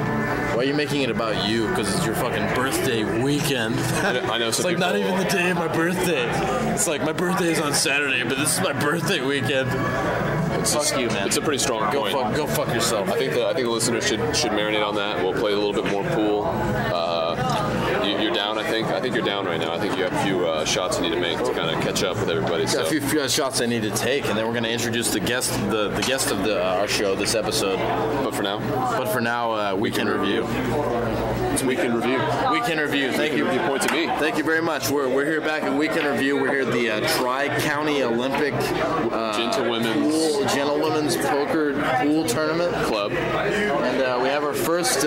Speaker 1: Why are you making it about you? Because it's your fucking birthday weekend.
Speaker 2: I know.
Speaker 1: It's like not even the day of my birthday. It's like my birthday is on Saturday, but this is my birthday weekend. Fuck you, man.
Speaker 2: It's a pretty strong point.
Speaker 1: Go fuck yourself.
Speaker 2: I think the listeners should marinate on that. We'll play a little bit more pool. You're down, I think. I think you're down right now. I think you have a few shots you need to make to kind of catch up with everybody.
Speaker 1: Got a few shots I need to take, and then we're going to introduce the guest of our show this episode.
Speaker 2: But for now,
Speaker 1: weekend review.
Speaker 2: It's Weekend Review.
Speaker 1: Weekend Review. Thank you.
Speaker 2: You point to me.
Speaker 1: Thank you very much. We're here back at Weekend Review. We're here at the Tri-County Olympic Gentlewomen's Poker Pool Tournament
Speaker 2: Club,
Speaker 1: and we have our first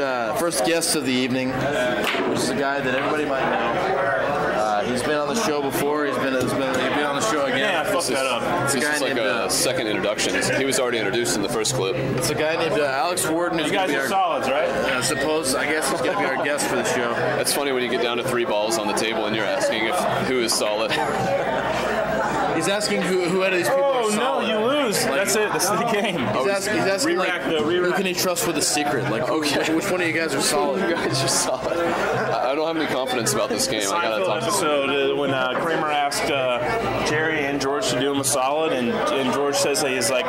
Speaker 1: guest of the evening, which is a guy that everybody might know. He's been on the show before. He's been on the show again.
Speaker 3: Yeah, I fucked that up.
Speaker 2: This is like a second introduction. He was already introduced in the first clip.
Speaker 1: It's a guy named Alex Warden.
Speaker 3: You guys are solids, right?
Speaker 1: I guess he's going to be our guest for the show.
Speaker 2: That's funny when you get down to 3 balls on the table and you're asking who is solid.
Speaker 1: He's asking who out of these people are solid.
Speaker 3: No, you lose. That's it. That's the game.
Speaker 1: He's asking like, who can he trust with a secret? Like, okay, which one of you guys are solid?
Speaker 2: You guys are solid. I don't have any confidence about this game. I gotta talk to
Speaker 3: episode when Kramer asked Jerry and George to do him a solid, and George says that he's like,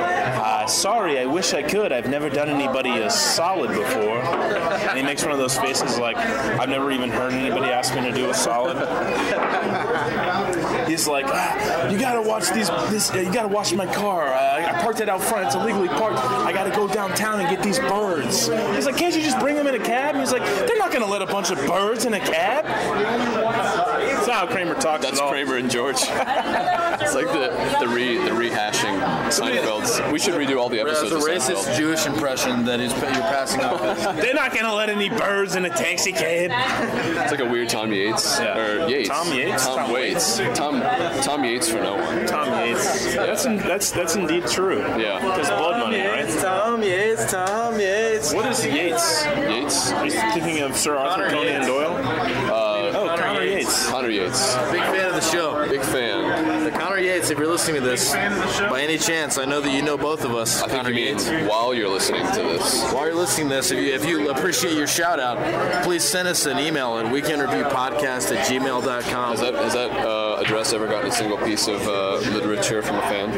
Speaker 3: sorry, I wish I could. I've never done anybody a solid before. And he makes one of those faces like, I've never even heard anybody ask me to do a solid. He's like, you gotta watch you gotta watch my car. I parked it out front. It's illegally parked. I gotta go downtown and get these birds. He's like, can't you just bring them in a cab? And he's like, they're not gonna let a bunch of birds in a cab. That's not how Kramer talks.
Speaker 2: That's Kramer and George. It's like the rehashing Seinfeld's. We should redo all the episodes.
Speaker 1: It's a racist Jewish impression that you're passing off.
Speaker 3: They're not gonna let any birds in a taxi cab.
Speaker 2: It's like a weird Tom Yates.
Speaker 3: Yeah.
Speaker 2: Or Yates.
Speaker 3: Tom Yates.
Speaker 2: Tom Waits. Tom Yates for no one.
Speaker 3: Tom Yates. That's indeed true.
Speaker 2: Yeah.
Speaker 3: Because blood money, right?
Speaker 1: Tom Yates.
Speaker 3: What is Yates?
Speaker 2: Yates?
Speaker 3: Are you thinking of Sir Arthur Conan Doyle? Connor Yates.
Speaker 2: Connor Yates.
Speaker 1: Big fan of the show.
Speaker 2: Big fan.
Speaker 1: The Connor Yates, if you're listening to this, by any chance, I know that you know both of us.
Speaker 2: I think you mean while you're listening to this.
Speaker 1: While you're listening to this, if you appreciate your shout out, please send us an email at weekendreviewpodcast@gmail.com.
Speaker 2: Has that address ever gotten a single piece of literature from a fan?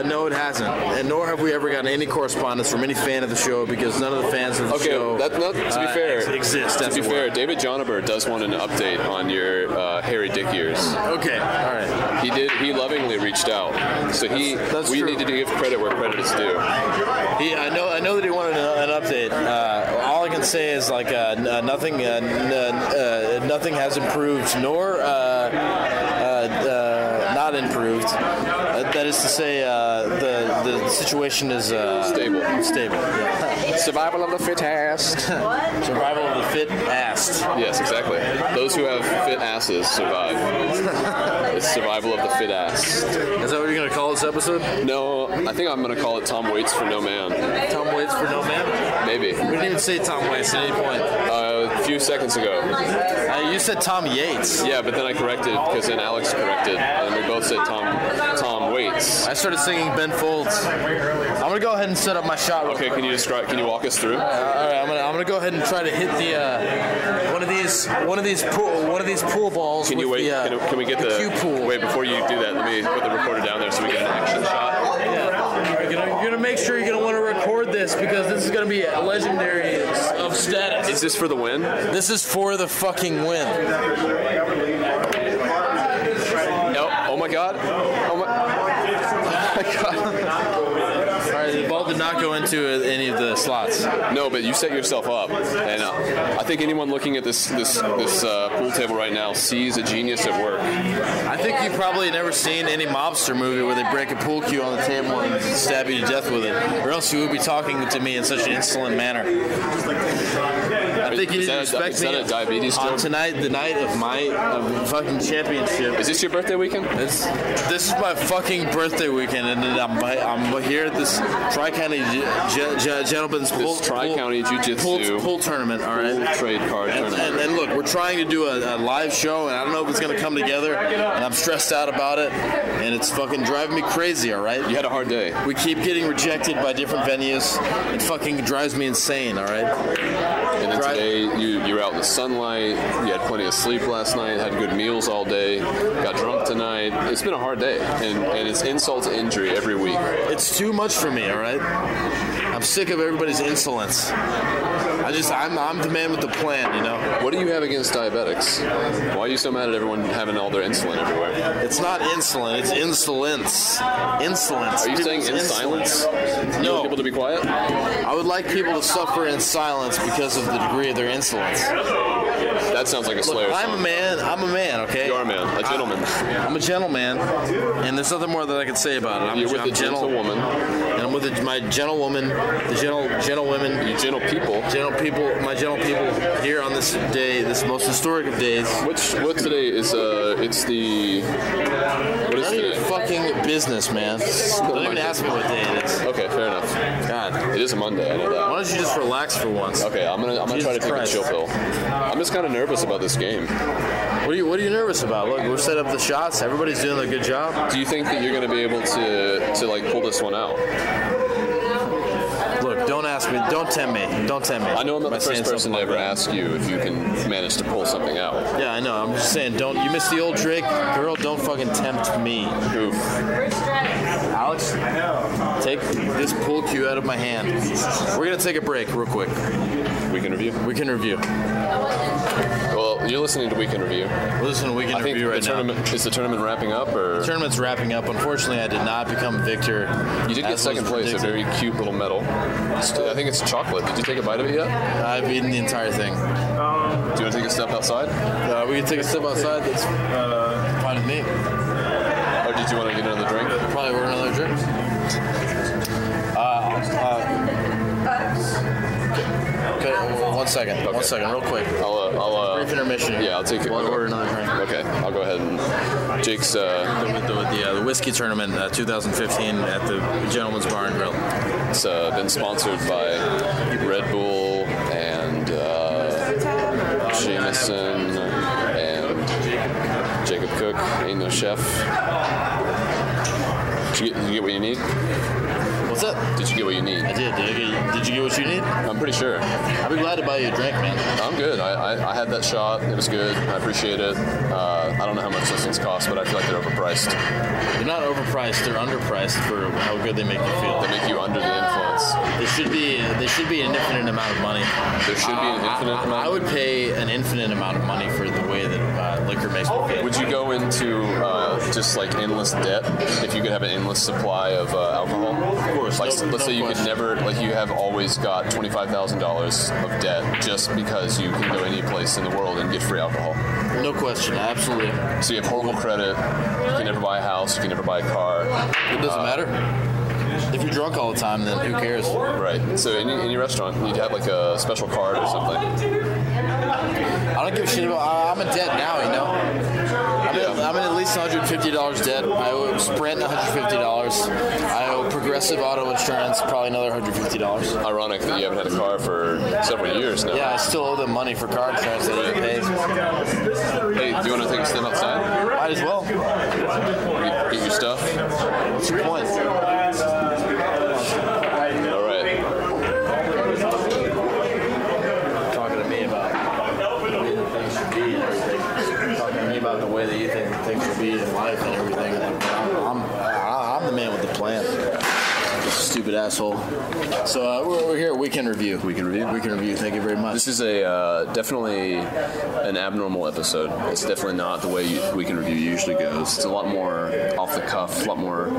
Speaker 1: No, it hasn't. And nor have we ever gotten any correspondence from any fan of the show because none of the fans of the show
Speaker 2: to be fair,
Speaker 1: exist.
Speaker 2: To be fair, David Jonaber does want an update on your hairy dick ears.
Speaker 1: Okay, all right.
Speaker 2: He lovingly reached out, so we need to give credit where credit is due.
Speaker 1: I know that he wanted an update. All I can say is like nothing has improved, nor not improved. That is to say, the situation is
Speaker 2: stable.
Speaker 1: Yeah.
Speaker 2: Survival of the fittest.
Speaker 1: Survival of the fit-assed.
Speaker 2: Yes, exactly. Those who have fit asses survive. It's survival of the fit ass.
Speaker 1: Is that what you're going to call this episode?
Speaker 2: No, I think I'm going to call it Tom Waits for No Man.
Speaker 1: Tom Waits for No Man?
Speaker 2: Maybe.
Speaker 1: We didn't even say Tom Waits at any point.
Speaker 2: A few seconds ago.
Speaker 1: You said Tom Yates.
Speaker 2: Yeah, but then I corrected because then Alex corrected, and we both said Tom Waits.
Speaker 1: I started singing Ben Folds. I'm going to go ahead and set up my shot.
Speaker 2: Okay, can you walk us through?
Speaker 1: All right, I'm gonna go ahead and try to hit the one of these pool balls.
Speaker 2: Can you wait? Can we get the
Speaker 1: cue pool?
Speaker 2: Wait, before you do that, let me put the recorder down there so we get an action shot.
Speaker 1: Yeah. You're gonna make sure you're gonna want to record this because this is gonna be a legendary of status.
Speaker 2: Is this for the win?
Speaker 1: This is for the fucking win.
Speaker 2: Oh my god! Oh my god!
Speaker 1: All right, the ball did not not go into any of the slots.
Speaker 2: No, but you set yourself up, and I think anyone looking at this pool table right now sees a genius at work.
Speaker 1: I think you've probably never seen any mobster movie where they break a pool cue on the table and stab you to death with it, or else you would be talking to me in such an insolent manner. I think you need to respect me
Speaker 2: a diabetes
Speaker 1: on tonight, the night of my fucking championship.
Speaker 2: Is this your birthday weekend?
Speaker 1: This is my fucking birthday weekend, and I'm here at this Tri-County Gentlemen's
Speaker 2: Tri-County Jiu-Jitsu
Speaker 1: pool tournament, all right?
Speaker 2: Trade card tournament.
Speaker 1: And look, we're trying to do a live show, and I don't know if it's going to come together, and I'm stressed out about it, and it's fucking driving me crazy, all right?
Speaker 2: You had a hard day.
Speaker 1: We keep getting rejected by different venues. It fucking drives me insane, all right?
Speaker 2: And then today, you were out in the sunlight, you had plenty of sleep last night, had good meals all day, got drunk tonight. It's been a hard day, and it's insult to injury every week.
Speaker 1: It's too much for me, all right? I'm sick of everybody's insolence. I'm the man with the plan, you know?
Speaker 2: What do you have against diabetics? Why are you so mad at everyone having all their insulin everywhere?
Speaker 1: It's not insulin, it's insolence. Insolence.
Speaker 2: Are you saying in silence? You
Speaker 1: No.
Speaker 2: want people to be quiet?
Speaker 1: I would like people to suffer in silence because of the degree of their insolence.
Speaker 2: That sounds like a Slayer
Speaker 1: Look,
Speaker 2: song.
Speaker 1: I'm a man, okay?
Speaker 2: You are a man, a gentleman.
Speaker 1: I'm a gentleman, and there's nothing more that I can say about it.
Speaker 2: You're with a gentlewoman.
Speaker 1: And I'm with my gentlewoman, the gentlewomen.
Speaker 2: You gentle people.
Speaker 1: My gentle people here on this day, this most historic of days.
Speaker 2: What today is? It's the. What is
Speaker 1: None of your
Speaker 2: today?
Speaker 1: fucking business, man. Don't even ask me what day it is.
Speaker 2: Okay, fair enough.
Speaker 1: God.
Speaker 2: It is a Monday. I know that.
Speaker 1: Why don't you just relax for once?
Speaker 2: Okay, I'm gonna try to take
Speaker 1: Christ.
Speaker 2: a chill pill. I'm just kind of nervous about this game.
Speaker 1: What are you nervous about? Look, we're set up the shots. Everybody's doing a good job.
Speaker 2: Do you think that you're gonna be able to like pull this one out?
Speaker 1: Look, don't ask me. Don't tempt me. Don't tempt me.
Speaker 2: I know I'm not
Speaker 1: by
Speaker 2: the first
Speaker 1: saying
Speaker 2: person
Speaker 1: something
Speaker 2: to
Speaker 1: like
Speaker 2: ever
Speaker 1: that.
Speaker 2: ask you if you can manage to pull something out.
Speaker 1: Yeah, I know. I'm just saying, don't. You missed the old trick, girl. Don't fucking tempt me.
Speaker 2: Oof.
Speaker 1: Alex, take this pool cue out of my hand. We're gonna take a break real quick.
Speaker 2: Weekend review.
Speaker 1: Weekend review.
Speaker 2: Well, you're listening to Weekend Review.
Speaker 1: Listen to Weekend
Speaker 2: I think
Speaker 1: review right
Speaker 2: the tournament is the tournament wrapping up, or
Speaker 1: The tournament's wrapping up. Unfortunately, I did not become victor.
Speaker 2: you did get
Speaker 1: as
Speaker 2: second
Speaker 1: was
Speaker 2: place, a
Speaker 1: predicted.
Speaker 2: very cute little medal. I think it's chocolate. Did you take a bite of it yet?
Speaker 1: I've eaten the entire thing.
Speaker 2: Do you want to take a step outside,
Speaker 1: We can take a step outside. That's fine with me.
Speaker 2: or did you want to get another drink?
Speaker 1: Probably order another drink. Okay, 1 second.
Speaker 2: Okay.
Speaker 1: 1 second, real quick.
Speaker 2: I'll
Speaker 1: Brief intermission here.
Speaker 2: Yeah, I'll take it.
Speaker 1: We'll order another drink.
Speaker 2: Okay, I'll go ahead and Jake's.
Speaker 1: The whiskey tournament 2015 at the Gentleman's Bar and Grill.
Speaker 2: It's been sponsored by Red Bull and Jameson and Jacob Cook. Ain't no chef. Did you get what you need?
Speaker 1: What's up?
Speaker 2: Did you get what you need?
Speaker 1: I did. Did you get what you need?
Speaker 2: I'm pretty sure.
Speaker 1: I'd be glad to buy you a drink, man.
Speaker 2: I'm good. I had that shot. It was good. I appreciate it. I don't know how much those things cost, but I feel like they're overpriced.
Speaker 1: They're not overpriced. They're underpriced for how good they make you feel.
Speaker 2: They make you under the influence.
Speaker 1: They should be an infinite amount of money.
Speaker 2: There should be an infinite amount.
Speaker 1: I would pay an infinite amount of money for the way that liquor makes me feel.
Speaker 2: Would you go into just like endless debt if you could have an endless supply of alcohol?
Speaker 1: Of course.
Speaker 2: Like,
Speaker 1: No
Speaker 2: let's say you could
Speaker 1: question.
Speaker 2: never, like you have always got $25,000 of debt just because you can go any place in the world and get free alcohol.
Speaker 1: No question. Absolutely.
Speaker 2: So you have horrible credit. You can never buy a house. You can never buy a car.
Speaker 1: It doesn't matter. If you're drunk all the time, then who cares?
Speaker 2: Right. So in your restaurant, you'd have like a special card or something.
Speaker 1: I don't give a shit about. I'm in debt now, you know. I'm in at least $150 debt. I owe Sprint $150. I owe Progressive Auto Insurance probably another $150.
Speaker 2: Ironic that you haven't had a car for several years now.
Speaker 1: Yeah, I still owe them money for car insurance that I didn't pay.
Speaker 2: Hey, do you want to take a step outside?
Speaker 1: Might as well.
Speaker 2: Get your stuff?
Speaker 1: What's your point?
Speaker 2: All right.
Speaker 1: Talking to me about the way that things should be and everything. Talking to me about the way that you think things should be in life and everything. I'm the man with the plan.
Speaker 2: Stupid
Speaker 1: stupid asshole. So we're here at Weekend Review.
Speaker 2: Weekend Review.
Speaker 1: Thank you very much.
Speaker 2: This is a definitely an abnormal episode. It's definitely not the way Weekend Review usually goes. It's a lot more off the cuff, a lot more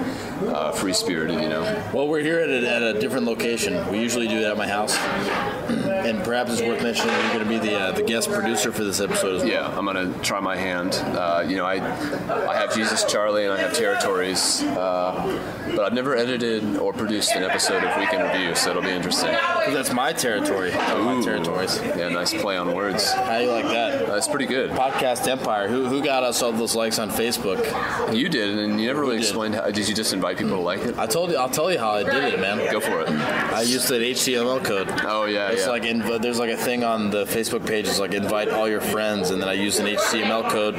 Speaker 2: free-spirited, you know.
Speaker 1: Well, we're here at a different location. We usually do it at my house. And perhaps it's worth mentioning you're going to be the guest producer for this episode as well.
Speaker 2: Yeah, I'm going to try my hand. I have Jesus Charlie and I have Territories, but I've never edited or produced an episode of Weekend Review, so it'll be interesting.
Speaker 1: Because that's my territory. My territories.
Speaker 2: Yeah, nice play on words.
Speaker 1: How do you like that?
Speaker 2: That's pretty good.
Speaker 1: Podcast Empire. Who got us all those likes on Facebook?
Speaker 2: You did, and you never really explained how. Did you just invite people to like it?
Speaker 1: I'll tell you how I did it, man.
Speaker 2: Go for it.
Speaker 1: I used an HTML code.
Speaker 2: Oh yeah,
Speaker 1: it's like there's like a thing on the Facebook page. It's like invite all your friends, and then I used an HTML code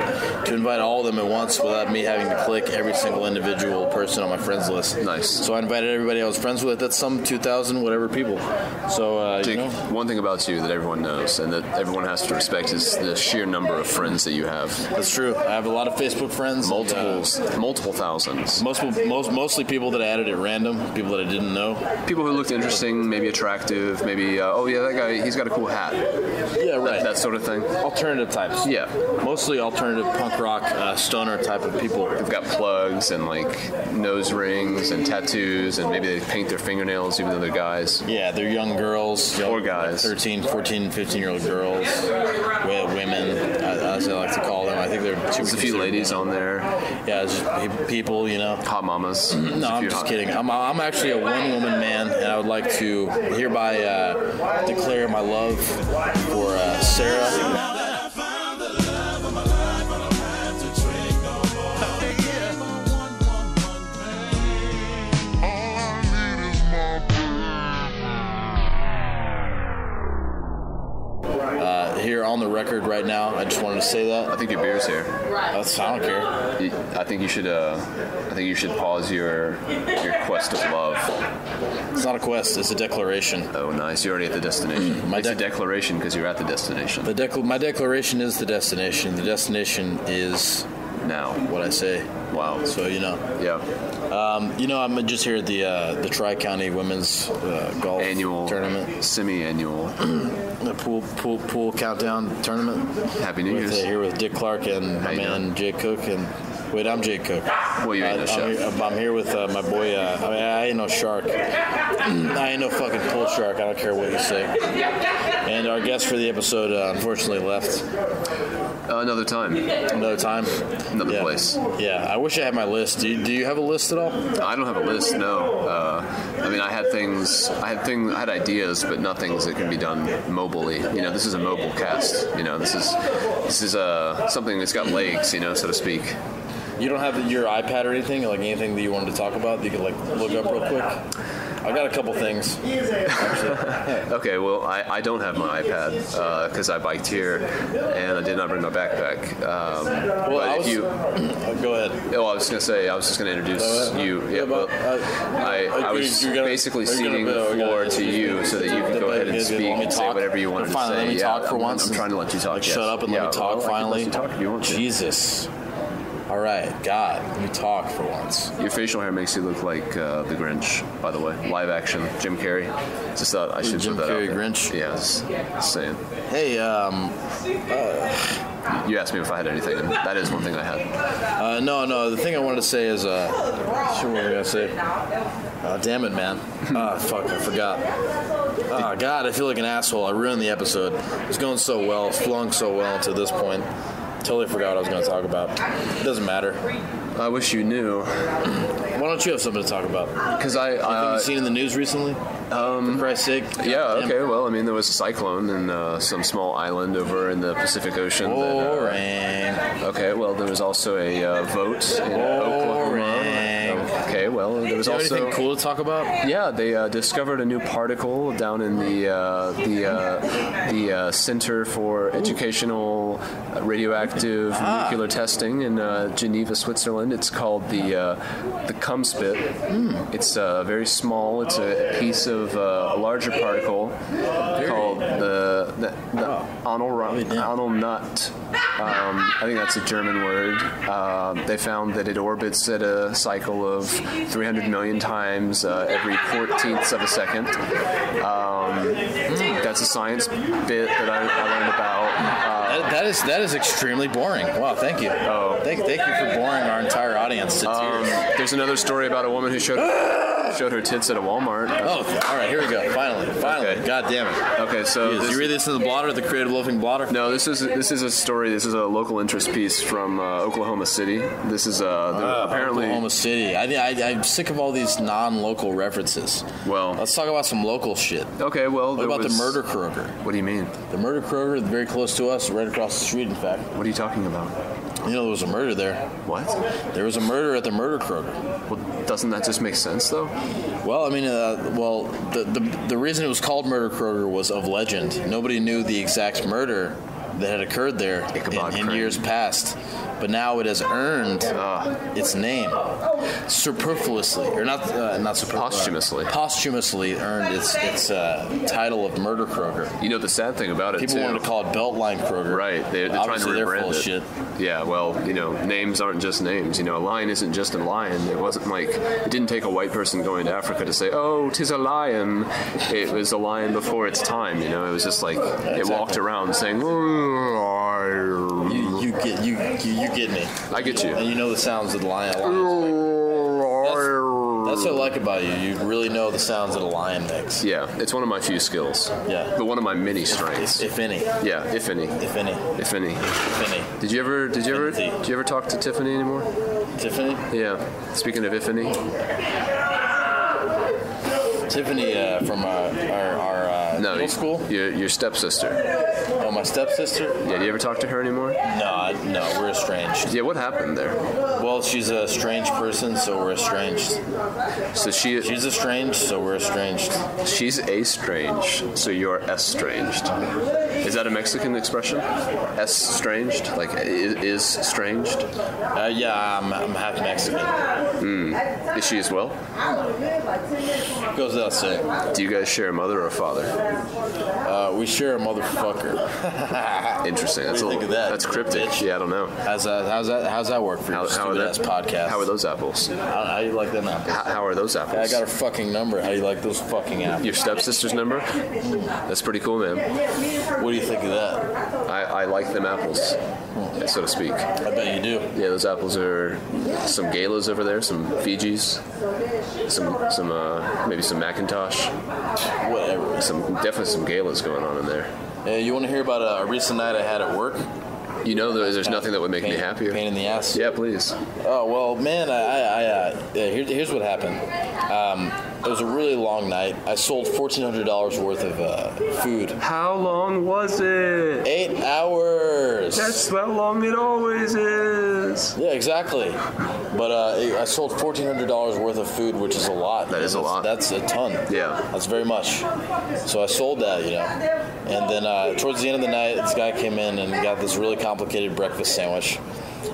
Speaker 1: to invite all of them at once without me having to click every single individual person on my friends list.
Speaker 2: Nice.
Speaker 1: So I invited everybody I was friends with. That's some 2,000 whatever people. So
Speaker 2: Jake, one thing about you that everyone knows and that everyone has to respect is the sheer number of friends that you have.
Speaker 1: That's true. I have a lot of Facebook friends.
Speaker 2: Multiple thousands.
Speaker 1: Mostly people that I added at random, people that I didn't know.
Speaker 2: People who looked interesting, maybe attractive, maybe, that guy, he's got a cool hat.
Speaker 1: Yeah, right.
Speaker 2: That sort of thing.
Speaker 1: Alternative types.
Speaker 2: Yeah.
Speaker 1: Mostly alternative punk rock, stoner type of people.
Speaker 2: They've got plugs and, nose rings and tattoos, and maybe they paint their fingernails even though they're guys.
Speaker 1: Yeah, they're young girls.
Speaker 2: Or guys.
Speaker 1: 13, 14, 15-year-old girls. Women, as I like to call them. I think there's
Speaker 2: a few ladies on there.
Speaker 1: Yeah, just people,
Speaker 2: Hot mamas.
Speaker 1: No, I'm just kidding. I'm actually a one-woman man, and I would like to hereby declare my love for Sarah. Here on the record right now, I just wanted to say that.
Speaker 2: I think your beer's here.
Speaker 1: I don't care.
Speaker 2: I think you should pause your quest of love.
Speaker 1: It's not a quest. It's a declaration.
Speaker 2: Oh, nice. You're already at the destination. It's a declaration because you're at the destination.
Speaker 1: My declaration is the destination. The destination is
Speaker 2: now
Speaker 1: what I say.
Speaker 2: Wow.
Speaker 1: So
Speaker 2: Yeah.
Speaker 1: I'm just here at the Tri-County Women's Golf
Speaker 2: Annual
Speaker 1: Tournament.
Speaker 2: Semi-annual.
Speaker 1: The pool countdown tournament.
Speaker 2: Happy New Year's.
Speaker 1: Here with Dick Clark and my man Jay Cook. And wait, I'm Jay Cook.
Speaker 2: Well, you ain't no chef.
Speaker 1: I'm here with my boy. I ain't no shark. I ain't no fucking pool shark. I don't care what you say. And our guest for the episode unfortunately left.
Speaker 2: Another time. Another place.
Speaker 1: Yeah, I wish I had my list. Do you have a list at all?
Speaker 2: I don't have a list. No. I had things. I had ideas, but nothing that can be done mobily. This is a mobile cast. This is something that's got legs. So to speak.
Speaker 1: You don't have your iPad or anything, anything that you wanted to talk about that you could look up real quick? I got a couple things.
Speaker 2: Okay, well, I don't have my iPad because I biked here and I did not bring my backpack.
Speaker 1: Go ahead.
Speaker 2: Oh, I was just going to introduce you. Yeah, well, I was basically ceding the floor to you so that you can go ahead and speak and say whatever you wanted to say.
Speaker 1: Let me talk for once.
Speaker 2: I'm trying to let you talk.
Speaker 1: Shut up and let me talk finally.
Speaker 2: Let you talk if you want to.
Speaker 1: Jesus. All right, God, let me talk for once.
Speaker 2: Your facial hair makes you look like the Grinch, by the way. Live action, Jim Carrey. Just thought I should put that out there.
Speaker 1: Jim Carrey Grinch?
Speaker 2: Yeah, just saying.
Speaker 1: Hey,
Speaker 2: you asked me if I had anything, and that is one thing I had.
Speaker 1: No, the thing I wanted to say is, what was I going to say? Damn it, man. Fuck, I forgot. Oh, God, I feel like an asshole. I ruined the episode. It was going so well, flung so well until this point. Totally forgot what I was going to talk about. It doesn't matter.
Speaker 2: I wish you knew.
Speaker 1: Why don't you have something to talk about?
Speaker 2: Because
Speaker 1: anything you've seen in the news recently? For Christ's sake.
Speaker 2: Yeah, okay. Well, there was a cyclone in some small island over in the Pacific Ocean. Okay, well, there was also a vote in Oklahoma. Okay, well, there was also
Speaker 1: anything cool to talk about?
Speaker 2: Yeah, they discovered a new particle down in the Center for Educational Radioactive Nuclear Testing in Geneva, Switzerland. It's called the cum spit. It's very small. It's a piece of a larger particle called the Onel Nut. I think that's a German word. They found that it orbits at a cycle of 300 million times every 14th of a second. That's a science bit that I learned about.
Speaker 1: That is extremely boring. Wow, thank you.
Speaker 2: Oh.
Speaker 1: Thank you for boring our entire audience to tears.
Speaker 2: There's another story about a woman who showed her tits at a Walmart.
Speaker 1: Oh, all right, here we go. Finally.
Speaker 2: Okay.
Speaker 1: God damn it.
Speaker 2: Okay, so
Speaker 1: Did you read this in the blotter, the Creative Loafing blotter?
Speaker 2: No, this is a story. This is a local interest piece from Oklahoma City. This is apparently
Speaker 1: Oklahoma City. I'm sick of all these non-local references.
Speaker 2: Well,
Speaker 1: let's talk about some local shit.
Speaker 2: Okay, well,
Speaker 1: what about the Murder Kroger?
Speaker 2: What do you mean?
Speaker 1: The Murder Kroger is very close to us, right across the street. In fact.
Speaker 2: What are you talking about?
Speaker 1: You know, there was a murder there.
Speaker 2: What?
Speaker 1: There was a murder at the Murder Kroger.
Speaker 2: Well, doesn't that just make sense, though?
Speaker 1: Well, I mean, the reason it was called Murder Kroger was of legend. Nobody knew the exact murder that had occurred there in years past. But now it has earned its name superfluously, or not superfluously. Posthumously earned its title of Murder Kroger.
Speaker 2: You know the sad thing about it,
Speaker 1: people wanted to call it Beltline Kroger.
Speaker 2: Right, they're trying to rebrand
Speaker 1: full
Speaker 2: it.
Speaker 1: Of shit.
Speaker 2: Yeah, well, you know, names aren't just names. You know, a lion isn't just a lion. It wasn't like it didn't take a white person going to Africa to say, "Oh, 'tis a lion." It was a lion before its time. You know, it was just like it walked around saying.
Speaker 1: You get me.
Speaker 2: I get you.
Speaker 1: And you know the sounds of the lion. That's what I like about you. You really know the sounds that a lion makes.
Speaker 2: Yeah, it's one of my few skills.
Speaker 1: Yeah.
Speaker 2: But one of my many strengths.
Speaker 1: If any.
Speaker 2: Yeah, if any.
Speaker 1: If any.
Speaker 2: If any.
Speaker 1: If any.
Speaker 2: Did you ever talk to Tiffany anymore?
Speaker 1: Tiffany?
Speaker 2: Yeah. Speaking of if any.
Speaker 1: Tiffany from our middle school?
Speaker 2: Your stepsister.
Speaker 1: Oh, my stepsister?
Speaker 2: Yeah, do you ever talk to her anymore?
Speaker 1: No, we're estranged.
Speaker 2: Yeah, what happened there?
Speaker 1: Well, she's a strange person, so we're estranged.
Speaker 2: So she's
Speaker 1: estranged, so we're estranged.
Speaker 2: She's estranged, so you're estranged. Is that a Mexican expression? Estranged? Like, is estranged?
Speaker 1: Yeah, I'm half Mexican.
Speaker 2: Is she as well?
Speaker 1: Goes without saying.
Speaker 2: Do you guys share a mother or a father?
Speaker 1: We share a motherfucker.
Speaker 2: Interesting.
Speaker 1: What do you think of that?
Speaker 2: That's cryptic.
Speaker 1: Bitch?
Speaker 2: Yeah, I don't know.
Speaker 1: How's that work for you? Stupid-ass podcast.
Speaker 2: How are those apples?
Speaker 1: How do you like them apples?
Speaker 2: How are those apples?
Speaker 1: I got her fucking number. How do you like those fucking apples?
Speaker 2: Your stepsister's number? That's pretty cool, man.
Speaker 1: What do you think of that?
Speaker 2: I like them apples, so to speak.
Speaker 1: I bet you do.
Speaker 2: Yeah, those apples are some galas over there, some Fijis, some maybe some Macintosh.
Speaker 1: Whatever.
Speaker 2: Definitely some galas going on in there.
Speaker 1: You want to hear about a recent night I had at work?
Speaker 2: You know, there's nothing that would make me happier.
Speaker 1: Pain in the ass.
Speaker 2: Yeah, please.
Speaker 1: Oh well, man. Here's what happened. It was a really long night. I sold $1,400 worth of food.
Speaker 2: How long was it?
Speaker 1: 8 hours.
Speaker 2: That's how long it always is.
Speaker 1: Yeah, exactly. But I sold $1,400 worth of food, which is a lot.
Speaker 2: That is a lot.
Speaker 1: That's a ton.
Speaker 2: Yeah.
Speaker 1: That's very much. So I sold that, you know. And then towards the end of the night, this guy came in and got this really complicated breakfast sandwich.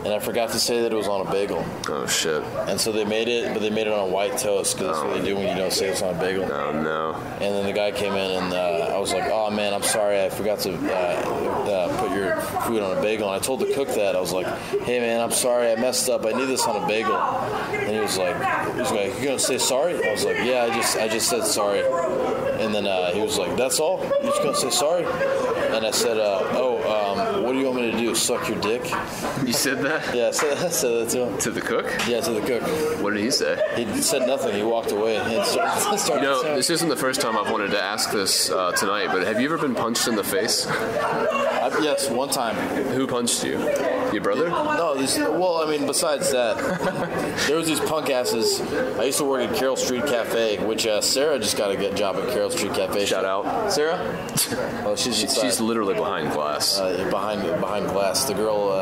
Speaker 1: And I forgot to say that it was on a bagel.
Speaker 2: Oh, shit.
Speaker 1: And so they made it on a white toast, because that's what they do when you don't say it's on a bagel.
Speaker 2: Oh, no.
Speaker 1: And then the guy came in, and I was like, oh, man, I'm sorry. I forgot to put your food on a bagel. And I told the cook that. I was like, hey, man, I'm sorry. I messed up. I need this on a bagel. And he was like, you going to say sorry? I was like, yeah, I just said sorry. And then he was like, that's all? You're just going to say sorry? And I said, what do you want me to do, suck your dick?
Speaker 2: You said that?
Speaker 1: Yeah, I said that to him.
Speaker 2: To the cook?
Speaker 1: Yeah, to the cook.
Speaker 2: What did he say?
Speaker 1: He said nothing. He walked away. And started
Speaker 2: You know, this isn't the first time I've wanted to ask this tonight, but have you ever been punched in the face?
Speaker 1: Yes, one time.
Speaker 2: Who punched you? Your brother?
Speaker 1: No, besides that, there was these punk asses. I used to work at Carroll Street Cafe, which Sarah just got a good job at Carroll Street Cafe.
Speaker 2: Shout out.
Speaker 1: Sarah? Oh, she's
Speaker 2: literally behind glass.
Speaker 1: Behind glass. The girl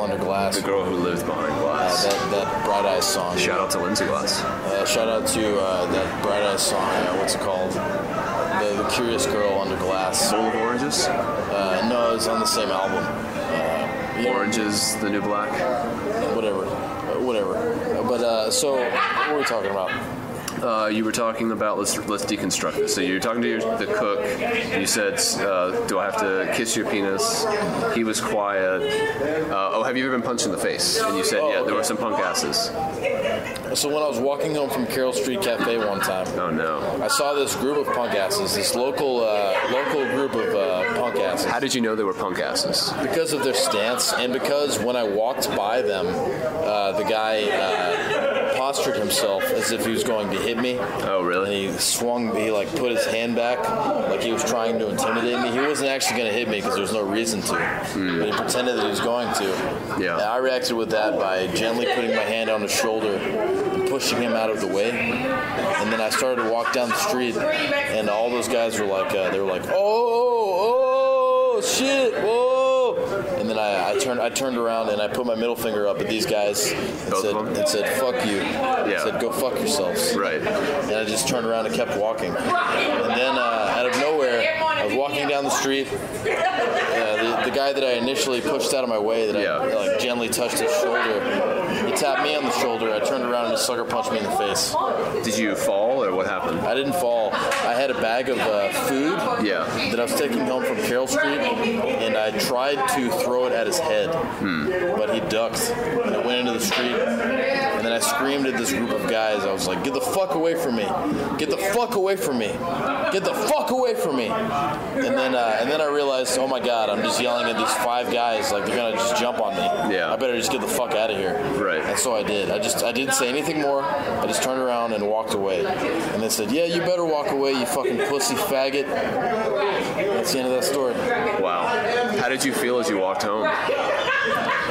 Speaker 1: under glass.
Speaker 2: The girl who lived behind glass.
Speaker 1: That Bright Eyes song.
Speaker 2: Shout out to Lindsay Glass.
Speaker 1: Shout out to that Bright Eyes song. What's it called? The Curious Girl Under Glass.
Speaker 2: Bowl of Oranges?
Speaker 1: No, it's on the same album.
Speaker 2: Oranges, the New Black.
Speaker 1: Whatever. But so, what were we talking about?
Speaker 2: You were talking about let's deconstruct this. So you're talking to the cook. You said, "Do I have to kiss your penis?" He was quiet. Have you ever been punched in the face? And you said, "Yeah, there were some punk asses."
Speaker 1: So when I was walking home from Carroll Street Cafe one time,
Speaker 2: oh no,
Speaker 1: I saw this group of punk asses, this local group of punk asses.
Speaker 2: How did you know they were punk asses?
Speaker 1: Because of their stance, and because when I walked by them, the guy postured himself as if he was going to hit me.
Speaker 2: Oh, really?
Speaker 1: And he like put his hand back like he was trying to intimidate me. He wasn't actually going to hit me because there was no reason to. But he pretended that he was going to.
Speaker 2: Yeah.
Speaker 1: And I reacted with that by gently putting my hand on his shoulder and pushing him out of the way. And then I started to walk down the street, and all those guys were like, oh, shit, whoa. And then I turned around and I put my middle finger up at these guys and said, fuck you.
Speaker 2: Yeah.
Speaker 1: I said, go fuck yourselves.
Speaker 2: Right.
Speaker 1: And I just turned around and kept walking. And then out of nowhere, I was walking down the street. The guy that I initially pushed out of my way, I like gently touched his shoulder, he tapped me on the shoulder. I turned around and he sucker punched me in the face.
Speaker 2: Did you fall or what happened?
Speaker 1: I didn't fall. I had a bag of food that I was taking home from Carroll Street, and I tried to throw it at his head, but he ducked, and it went into the street. And then I screamed at this group of guys. I was like, get the fuck away from me. Get the fuck away from me. Get the fuck away from me. And then I realized, oh my God, I'm just yelling at these 5 guys like they're going to just jump on me.
Speaker 2: Yeah.
Speaker 1: I better just get the fuck out of here.
Speaker 2: Right.
Speaker 1: And so I did. I didn't say anything more. I just turned around and walked away. And they said, yeah, you better walk away, you fucking pussy faggot. That's the end of that story.
Speaker 2: Wow. How did you feel as you walked home?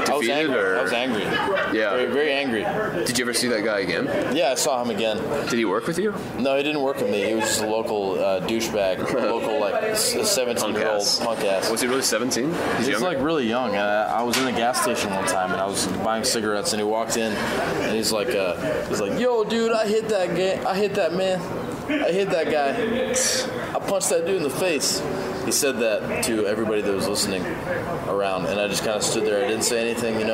Speaker 2: Defeated,
Speaker 1: I was angry.
Speaker 2: Yeah.
Speaker 1: Very, very angry.
Speaker 2: Did you ever see that guy again?
Speaker 1: Yeah, I saw him again.
Speaker 2: Did he work with you?
Speaker 1: No, he didn't work with me. He was just a local douchebag, a local like 17-year-old punk ass.
Speaker 2: Was he really 17?
Speaker 1: He was like really young. I was in a gas station one time and I was buying cigarettes, and he walked in and he's like, yo, dude, I hit that man. I hit that guy. I punched that dude in the face. He said that to everybody that was listening around, and I just kind of stood there. I didn't say anything, and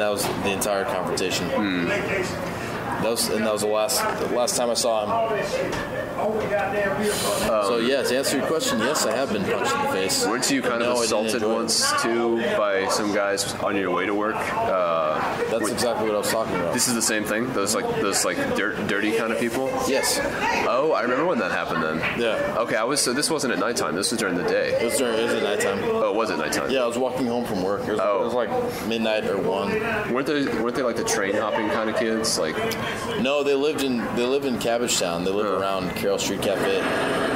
Speaker 1: that was the entire confrontation. That was the last time I saw him. So yeah, to answer your question, yes, I have been punched in the face.
Speaker 2: Weren't you kind of assaulted once too by some guys on your way to work?
Speaker 1: That's exactly what I was talking about.
Speaker 2: This is the same thing. Those dirty kind of people.
Speaker 1: Yes.
Speaker 2: Oh, I remember when that happened then.
Speaker 1: Yeah.
Speaker 2: Okay, so this wasn't at nighttime. This was during the day.
Speaker 1: It was at nighttime.
Speaker 2: Oh, it was at nighttime.
Speaker 1: Yeah, I was walking home from work. It was like midnight or 1.
Speaker 2: Weren't they like the train hopping kind of kids? Like.
Speaker 1: No, they lived in Cabbagetown. They lived around Carroll Street Cafe,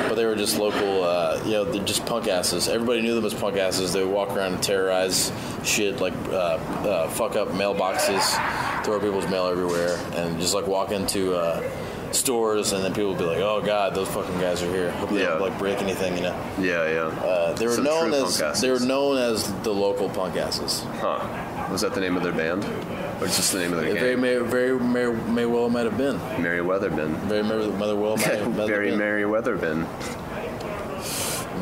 Speaker 1: but they were just local. They're just punk asses. Everybody knew them as punk asses. They would walk around and terrorize shit, like fuck up mailboxes, throw people's mail everywhere, and just like walk into stores, and then people would be like, "Oh God, those fucking guys are here." Hope they don't like break anything, you know.
Speaker 2: Yeah.
Speaker 1: They were known as the local punk asses.
Speaker 2: Huh? Was that the name of their band? Or just the name of their gang?
Speaker 1: May well might have been.
Speaker 2: Merryweatherben.
Speaker 1: Very well might have been.
Speaker 2: Very Merryweatherben.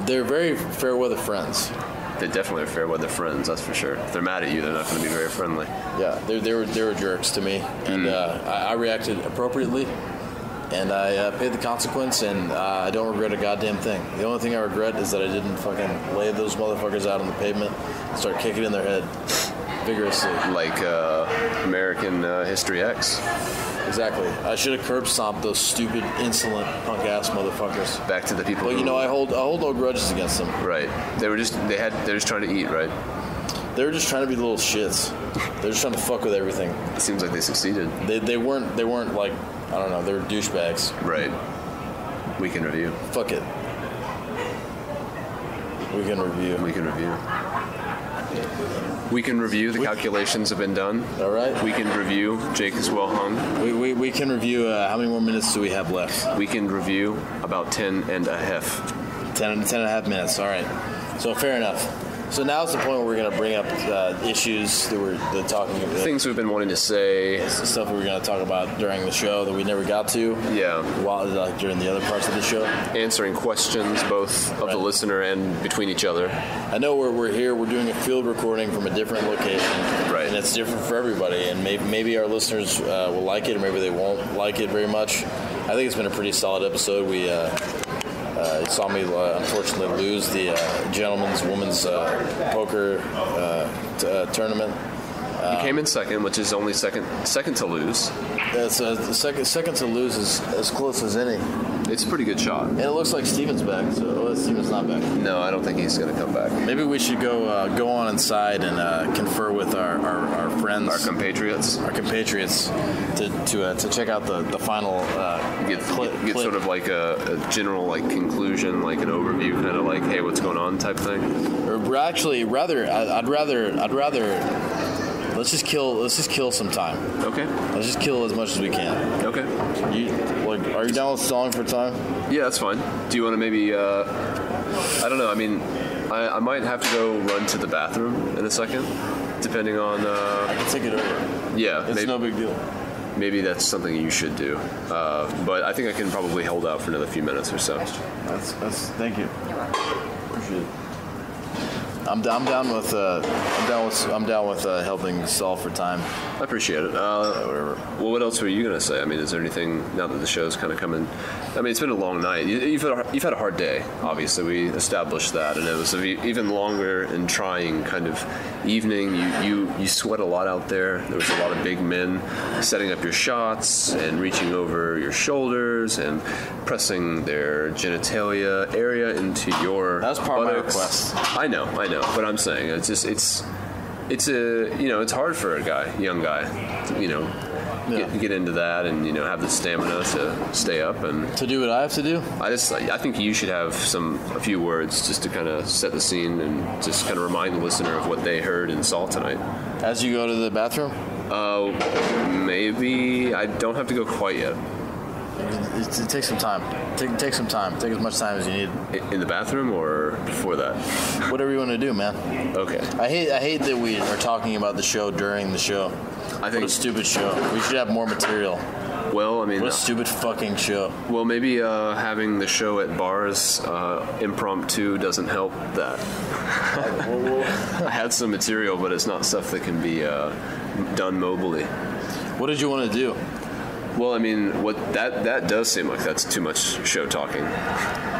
Speaker 1: They're very fair weather friends.
Speaker 2: They definitely are fair weather friends, that's for sure. If they're mad at you, they're not going to be very friendly.
Speaker 1: Yeah, they were jerks to me, and I reacted appropriately, and I paid the consequence, and I don't regret a goddamn thing. The only thing I regret is that I didn't fucking lay those motherfuckers out on the pavement and start kicking in their head vigorously.
Speaker 2: Like American History X.
Speaker 1: Exactly. I should have curb stomped those stupid, insolent, punk-ass motherfuckers.
Speaker 2: Back to the people.
Speaker 1: But I hold no grudges against them.
Speaker 2: Right. They're just trying to eat, right?
Speaker 1: They were just trying to be little shits. They're just trying to fuck with everything.
Speaker 2: It seems like they succeeded.
Speaker 1: They weren't like, I don't know, they were douchebags.
Speaker 2: Right. Weekend review.
Speaker 1: Fuck it. Weekend review.
Speaker 2: Weekend review. The calculations have been done.
Speaker 1: All right.
Speaker 2: Weekend review. Jake is well hung.
Speaker 1: We can review. How many more minutes do we have left?
Speaker 2: Weekend review. About 10 and a half.
Speaker 1: 10 and a half minutes. All right. So fair enough. So now it's the point where we're going to bring up issues that we're talking about.
Speaker 2: Things we've been wanting to say.
Speaker 1: Stuff we were going to talk about during the show that we never got to.
Speaker 2: Yeah.
Speaker 1: While during the other parts of the show.
Speaker 2: Answering questions both of the listener and between each other.
Speaker 1: I know we're here. We're doing a field recording from a different location.
Speaker 2: Right.
Speaker 1: And it's different for everybody. And maybe our listeners will like it, or maybe they won't like it very much. I think it's been a pretty solid episode. We you saw me unfortunately lose the women's poker tournament.
Speaker 2: You came in second, which is only second to lose.
Speaker 1: That's the second to lose is as close as any.
Speaker 2: It's a pretty good shot. And
Speaker 1: it looks like Steven's back. So Steven's not back.
Speaker 2: No, I don't think he's going to come back.
Speaker 1: Maybe we should go on inside and confer with our friends,
Speaker 2: our compatriots,
Speaker 1: to check out the final.
Speaker 2: Get sort of like a general like conclusion, like an overview, kind of like, hey, what's going on type thing. Or
Speaker 1: actually, I'd rather. Let's just kill some time.
Speaker 2: Okay.
Speaker 1: Let's just kill as much as we can.
Speaker 2: Okay.
Speaker 1: Are you down with stalling for time?
Speaker 2: Yeah, that's fine. Do you want to maybe? I don't know. I mean, I might have to go run to the bathroom in a second, depending on.
Speaker 1: I can take it over.
Speaker 2: Yeah,
Speaker 1: it's no big deal.
Speaker 2: Maybe that's something you should do. But I think I can probably hold out for another few minutes or so.
Speaker 1: That's thank you. Appreciate it. I'm down with helping stall for time.
Speaker 2: I appreciate it. Whatever. Well, what else were you gonna say? I mean, is there anything now that the show's kind of coming? I mean, it's been a long night. You've had a hard day. Obviously, we established that, and it was an even longer and trying kind of evening. You sweat a lot out there. There was a lot of big men setting up your shots and reaching over your shoulders and pressing their genitalia area into your.
Speaker 1: That was part
Speaker 2: buttocks.
Speaker 1: of my request.
Speaker 2: I know. But I'm saying it's hard for a young guy, to, get into that and have the stamina to stay up and
Speaker 1: to do what I have to do.
Speaker 2: I think you should have a few words just to kind of set the scene and just kind of remind the listener of what they heard and saw tonight.
Speaker 1: As you go to the bathroom?
Speaker 2: Maybe I don't have to go quite yet.
Speaker 1: It takes some time. Take some time. Take as much time as you need.
Speaker 2: In the bathroom or before that?
Speaker 1: Whatever you want to do, man.
Speaker 2: Okay.
Speaker 1: I hate that we are talking about the show during the show.
Speaker 2: I think
Speaker 1: what a stupid show. We should have more material.
Speaker 2: Well, I mean,
Speaker 1: what a stupid fucking show.
Speaker 2: Well, maybe having the show at bars impromptu doesn't help that. I had some material, but it's not stuff that can be done mobily.
Speaker 1: What did you want to do?
Speaker 2: Well, I mean, that does seem like that's too much show talking.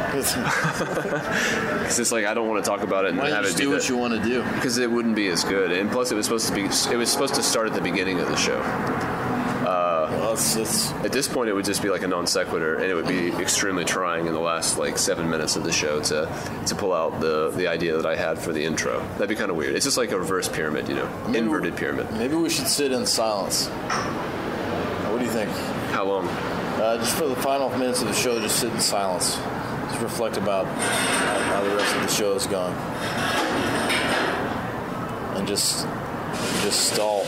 Speaker 2: Because it's like I don't want to talk about it and
Speaker 1: Why
Speaker 2: have
Speaker 1: don't you
Speaker 2: it be
Speaker 1: do what you want to do?
Speaker 2: Because it wouldn't be as good, and plus it was supposed to start at the beginning of the show. At this point, it would just be like a non sequitur, and it would be extremely trying in the last 7 minutes of the show to pull out the idea that I had for the intro. That'd be kind of weird. It's just like a reverse pyramid, inverted pyramid.
Speaker 1: Maybe we should sit in silence. What do you think?
Speaker 2: How long?
Speaker 1: Just for the final minutes of the show, just sit in silence. Just reflect about how the rest of the show is going. And just stall.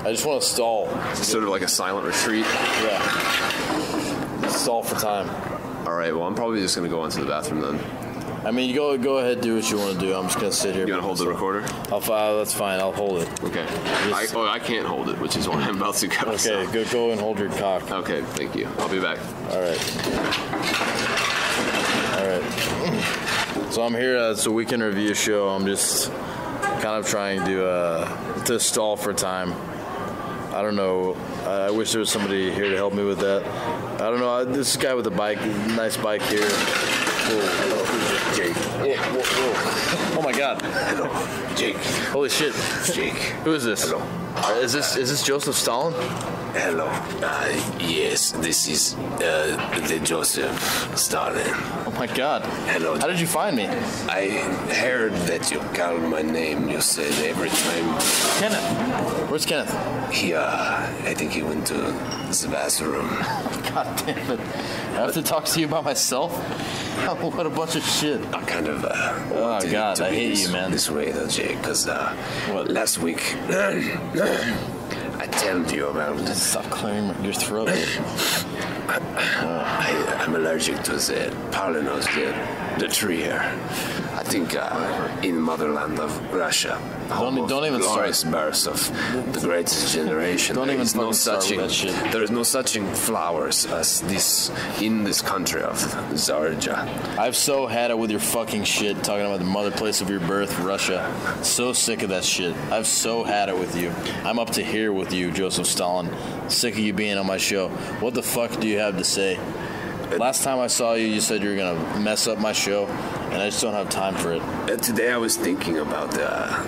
Speaker 1: I just want to stall.
Speaker 2: Sort of like a silent retreat?
Speaker 1: Yeah. Stall for time.
Speaker 2: All right, well, I'm probably just going to go into the bathroom then.
Speaker 1: I mean, you go ahead, do what you want to do. I'm just going to sit here.
Speaker 2: You want to hold the recorder?
Speaker 1: That's fine. I'll hold it.
Speaker 2: Okay. I can't hold it, which is why I'm about to go.
Speaker 1: Okay,
Speaker 2: so.
Speaker 1: go and hold your cock.
Speaker 2: Okay, thank you. I'll be back.
Speaker 1: All right. So I'm here. It's a weekend review show. I'm just kind of trying to stall for time. I don't know. I wish there was somebody here to help me with that. I don't know. This guy with a bike, nice bike here. Hello, Jake. Whoa. Oh my God.
Speaker 5: Hello, Jake.
Speaker 1: Holy shit.
Speaker 5: Jake.
Speaker 1: Who is this?
Speaker 5: Hello.
Speaker 1: Is this Joseph Stalin?
Speaker 5: Hello. Yes, this is the Joseph Stalin.
Speaker 1: Oh my God.
Speaker 5: Hello.
Speaker 1: How did you find me?
Speaker 5: I heard that you called my name. You said every time.
Speaker 1: Kenneth. Where's Kenneth?
Speaker 5: I think he went to the bathroom.
Speaker 1: God damn it. I have to talk to you by myself? What a bunch of shit.
Speaker 5: I kind of
Speaker 1: oh God, I hate you, man.
Speaker 5: This way though, Jake, because last week I told you about.
Speaker 1: Stop clearing your throat.
Speaker 5: I'm allergic to the pollen of the tree here. I I think in motherland of Russia,
Speaker 1: Don't even
Speaker 5: glorious birth of the greatest generation.
Speaker 1: Don't even
Speaker 5: no
Speaker 1: start with that shit.
Speaker 5: There is no such flowers as this in this country of Zarja.
Speaker 1: I've so had it with your fucking shit talking about the mother place of your birth, Russia. So sick of that shit. I've so had it with you. I'm up to here with you, Joseph Stalin. Sick of you being on my show. What the fuck do you have to say? Last time I saw you, you said you were going to mess up my show, and I just don't have time for it.
Speaker 5: Today I was thinking about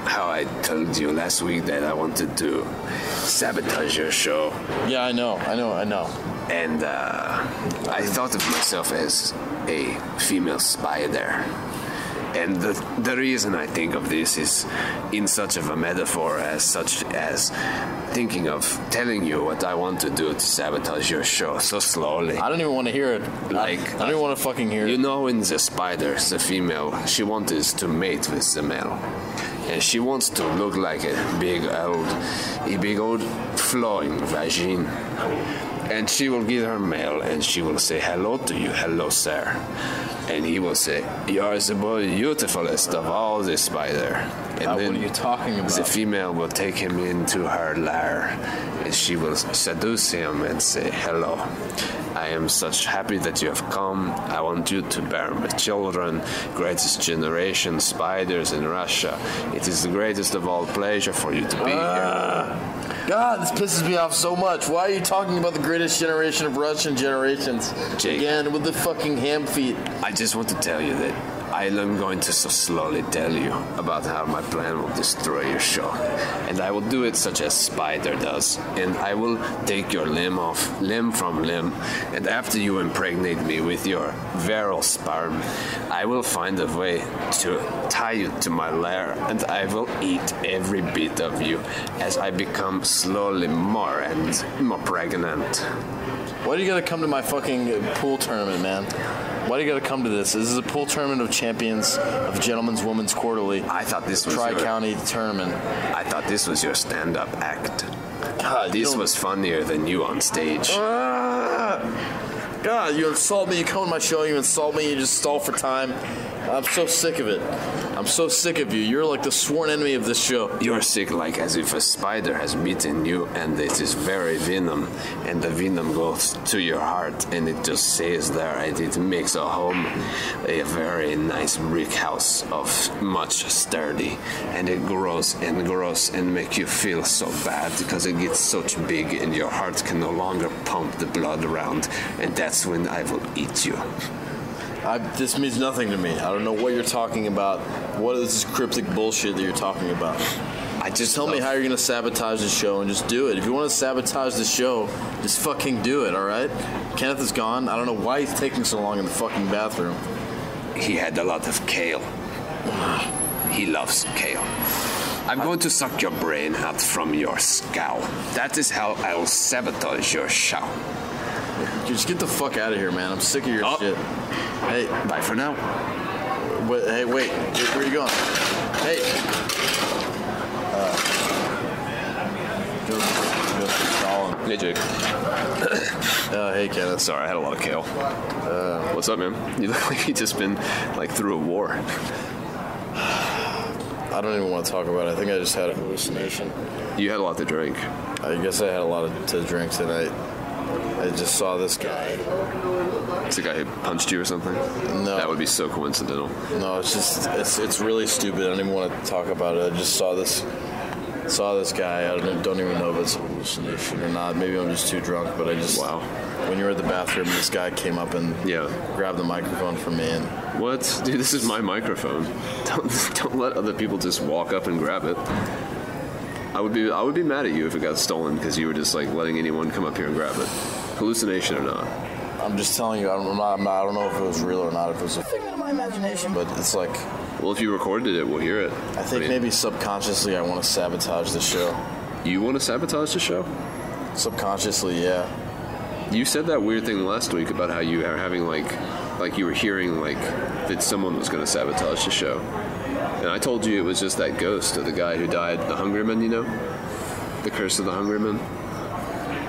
Speaker 5: how I told you last week that I wanted to sabotage your show.
Speaker 1: Yeah, I know.
Speaker 5: And I thought of myself as a female spider. And the reason I think of this is in such of a metaphor such as thinking of telling you what I want to do to sabotage your show so slowly.
Speaker 1: I don't even want to hear it. I don't even want to fucking hear it.
Speaker 5: You know, in the spider, the female, she wants to mate with the male. And she wants to look like a big old flowing vagine. And she will give her male and she will say hello to you, hello sir. And he will say, you are the beautifulest of all the spider. And then
Speaker 1: what are you talking about?
Speaker 5: The female will take him into her lair and she will seduce him and say, hello. I am such happy that you have come. I want you to bear my children. Greatest generation, spiders in Russia. It is the greatest of all pleasure for you to be here.
Speaker 1: God, this pisses me off so much. Why are you talking about the greatest generation of Russian generations?
Speaker 5: Jake,
Speaker 1: again, with the fucking ham feet.
Speaker 5: I just want to tell you that I am going to so slowly tell you about how my plan will destroy your show. And I will do it such as Spider does. And I will take your limb off, limb from limb. And after you impregnate me with your virile sperm, I will find a way to tie you to my lair. And I will eat every bit of you as I become slowly more and more pregnant.
Speaker 1: Why do you gotta come to my fucking pool tournament, man? Why do you gotta come to this? This is a pool tournament of champions of Gentlemen's Women's Quarterly.
Speaker 5: I thought this was
Speaker 1: Tri-County tournament.
Speaker 5: I thought this was your stand-up act.
Speaker 1: God,
Speaker 5: this was funnier than you on stage.
Speaker 1: God, you insult me, you come on my show, you insult me, you just stall for time. I'm so sick of it. I'm so sick of you. You're like the sworn enemy of this show.
Speaker 5: You're sick like as if a spider has bitten you and it is very venom and the venom goes to your heart and it just stays there and it makes a home, a very nice brick house of much sturdy and it grows and make you feel so bad because it gets so big and your heart can no longer pump the blood around and that's when I will eat you.
Speaker 1: This means nothing to me. I don't know what you're talking about. What is this cryptic bullshit that you're talking about? Just tell me how you're going to sabotage the show and just do it. If you want to sabotage the show, just fucking do it, all right? Kenneth is gone. I don't know why he's taking so long in the fucking bathroom.
Speaker 5: He had a lot of kale. He loves kale. I'm going to suck your brain out from your skull. That is how I will sabotage your show.
Speaker 1: Just get the fuck out of here, man. I'm sick of your shit. Hey,
Speaker 5: bye for now.
Speaker 1: Wait, hey, wait. Where are you going? Hey. Joseph Stalin.
Speaker 2: Hey, Jake.
Speaker 1: Hey, Kenneth.
Speaker 2: Sorry, I had a lot of kale. What's up, man? You look like you just been like through a war.
Speaker 1: I don't even want to talk about it. I think I just had a hallucination.
Speaker 2: You had a lot to drink.
Speaker 1: I guess I had a lot to drink tonight. I just saw this guy.
Speaker 2: It's the guy who punched you or something?
Speaker 1: No.
Speaker 2: That would be so coincidental.
Speaker 1: No, it's really stupid. I don't even want to talk about it. I just saw this guy. I don't even know if it's a hallucination or not. Maybe I'm just too drunk, but I just...
Speaker 2: Wow.
Speaker 1: When you were at the bathroom, this guy came up and grabbed the microphone from me. And
Speaker 2: what? Dude, this is my microphone. Don't let other people just walk up and grab it. I would be mad at you if it got stolen because you were just like letting anyone come up here and grab it. Hallucination or not.
Speaker 1: I'm just telling you, I don't know if it was real or not, if it was a figment of my imagination, but it's like...
Speaker 2: Well, if you recorded it, we'll hear it.
Speaker 1: I think maybe subconsciously I want to sabotage the show.
Speaker 2: You want to sabotage the show?
Speaker 1: Subconsciously, yeah.
Speaker 2: You said that weird thing last week about how you are having like you were hearing like that someone was going to sabotage the show. And I told you it was just that ghost of the guy who died, the Hungry Man, you know? The Curse of the Hungry Man.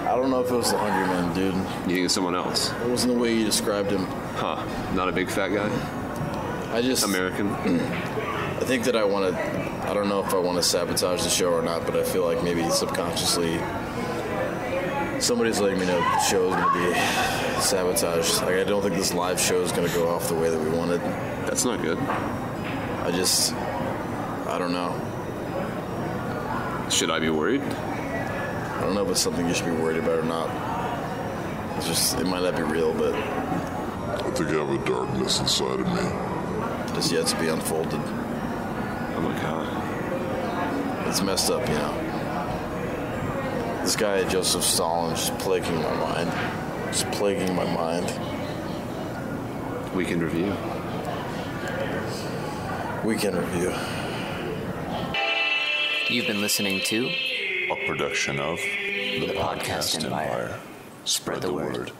Speaker 1: I don't know if it was the Hungry Man, dude.
Speaker 2: You think it's someone else?
Speaker 1: It wasn't the way you described him.
Speaker 2: Huh. Not a big fat guy? American.
Speaker 1: I think that I don't know if I want to sabotage the show or not, but I feel like maybe subconsciously somebody's letting me know the show is going to be sabotaged. Like, I don't think this live show is going to go off the way that we wanted.
Speaker 2: That's not good.
Speaker 1: I don't know.
Speaker 2: Should I be worried?
Speaker 1: I don't know if it's something you should be worried about or not. It might not be real, but
Speaker 6: I think I have a darkness inside of me.
Speaker 1: It's yet to be unfolded.
Speaker 2: Oh my God.
Speaker 1: It's messed up, you know. This guy, Joseph Stalin, just plaguing my mind. Just plaguing my mind.
Speaker 2: Weekend review.
Speaker 1: Weekend review.
Speaker 7: You've been listening to
Speaker 6: A production of
Speaker 7: the Podcast Empire.
Speaker 6: Spread the word.